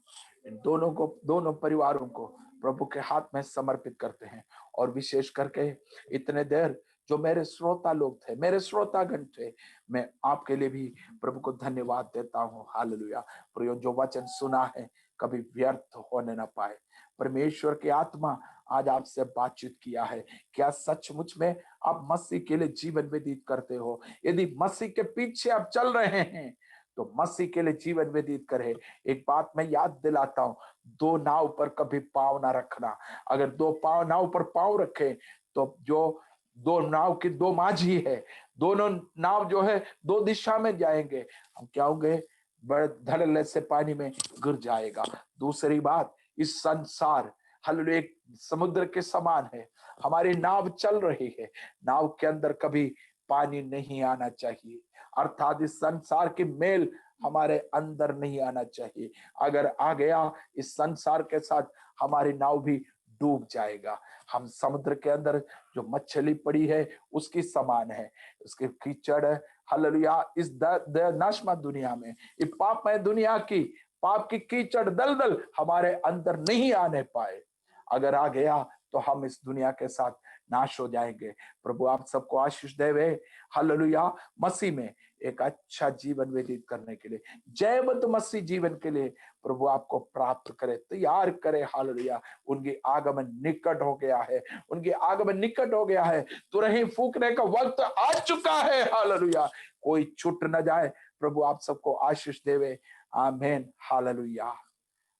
इन दोनों को, दोनों परिवारों को प्रभु के हाथ में समर्पित करते हैं। और विशेष करके इतने देर जो मेरे श्रोता लोग थे, मेरे श्रोतागण थे, मैं आपके लिए भी प्रभु को धन्यवाद देता हूँ। हालेलुया, प्रियो, जो वचन सुना है कभी व्यर्थ होने ना पाए। परमेश्वर की आत्मा आज आपसे बातचीत किया है। क्या सचमुच में आप मसीह के लिए जीवन व्यतीत करते हो? यदि मसीह के पीछे आप चल रहे हैं तो मसीह के लिए जीवन व्यतीत करे। एक बात मैं याद दिलाता हूं, दो नाव पर कभी पांव ना रखना। अगर दो पांव नाव पर पांव रखे तो जो दो नाव की दो माझी है, दोनों नाव जो है दो दिशा में जाएंगे, हम क्या होंगे? बड़े धड़ल्ले से पानी में गिर जाएगा। दूसरी बात, इस संसार हालेलुया एक समुद्र के समान है। हमारी नाव चल रही है, नाव के अंदर कभी पानी नहीं आना चाहिए, अर्थात इस संसार की मेल हमारे अंदर नहीं आना चाहिए। अगर आ गया, इस संसार के साथ हमारी नाव भी डूब जाएगा। हम समुद्र के अंदर जो मछली पड़ी है उसकी समान है, उसके कीचड़ हालेलुया इस नाशमा दुनिया में, इस पापमय दुनिया की पाप की कीचड़ दलदल हमारे अंदर नहीं आने पाए। अगर आ गया तो हम इस दुनिया के साथ नाश हो जाएंगे। प्रभु आप सबको आशीष देवे। हालेलुया, मसीह में एक अच्छा जीवन व्यतीत करने के लिए, जयवंत मसीह जीवन के लिए प्रभु आपको प्राप्त करे, तैयार करे। हालेलुया, उनकी आगमन निकट हो गया है, उनकी आगमन निकट हो गया है, तुरही फूकने का वक्त आ चुका है। हालेलुया, कोई छूट न जाए। प्रभु आप सबको आशीष देवे। आमीन। Hallelujah,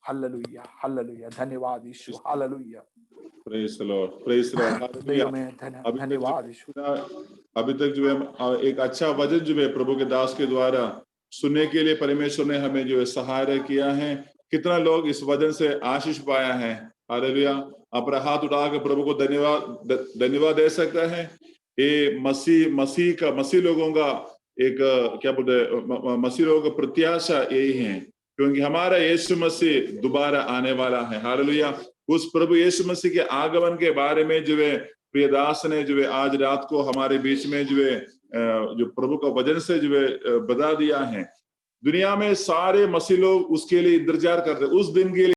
hallelujah, hallelujah. धन्यवाद यीशु। Hallelujah, praise the Lord, praise the Lord. धन्यवाद यीशु। अभी तक जो है एक अच्छा वचन जो है प्रभु के दास के द्वारा सुनने के लिए परमेश्वर ने हमें जो है सहायता किया है। कितना लोग इस वचन से आशीष पाया है? हालेलुया, अपना हाथ उठाकर प्रभु को धन्यवाद दे सकता है। ये मसीह लोगों का एक क्या बोलते हैं, मसीह लोगों का प्रत्याशा यही है, क्योंकि हमारा यीशु मसीह दोबारा आने वाला है। हालेलुया, उस प्रभु यीशु मसीह के आगमन के बारे में जो है प्रियदास ने जो है आज रात को हमारे बीच में जो है जो प्रभु का वचन से जो है बता दिया है। दुनिया में सारे मसीह लोग उसके लिए इंतजार करते, उस दिन के लिए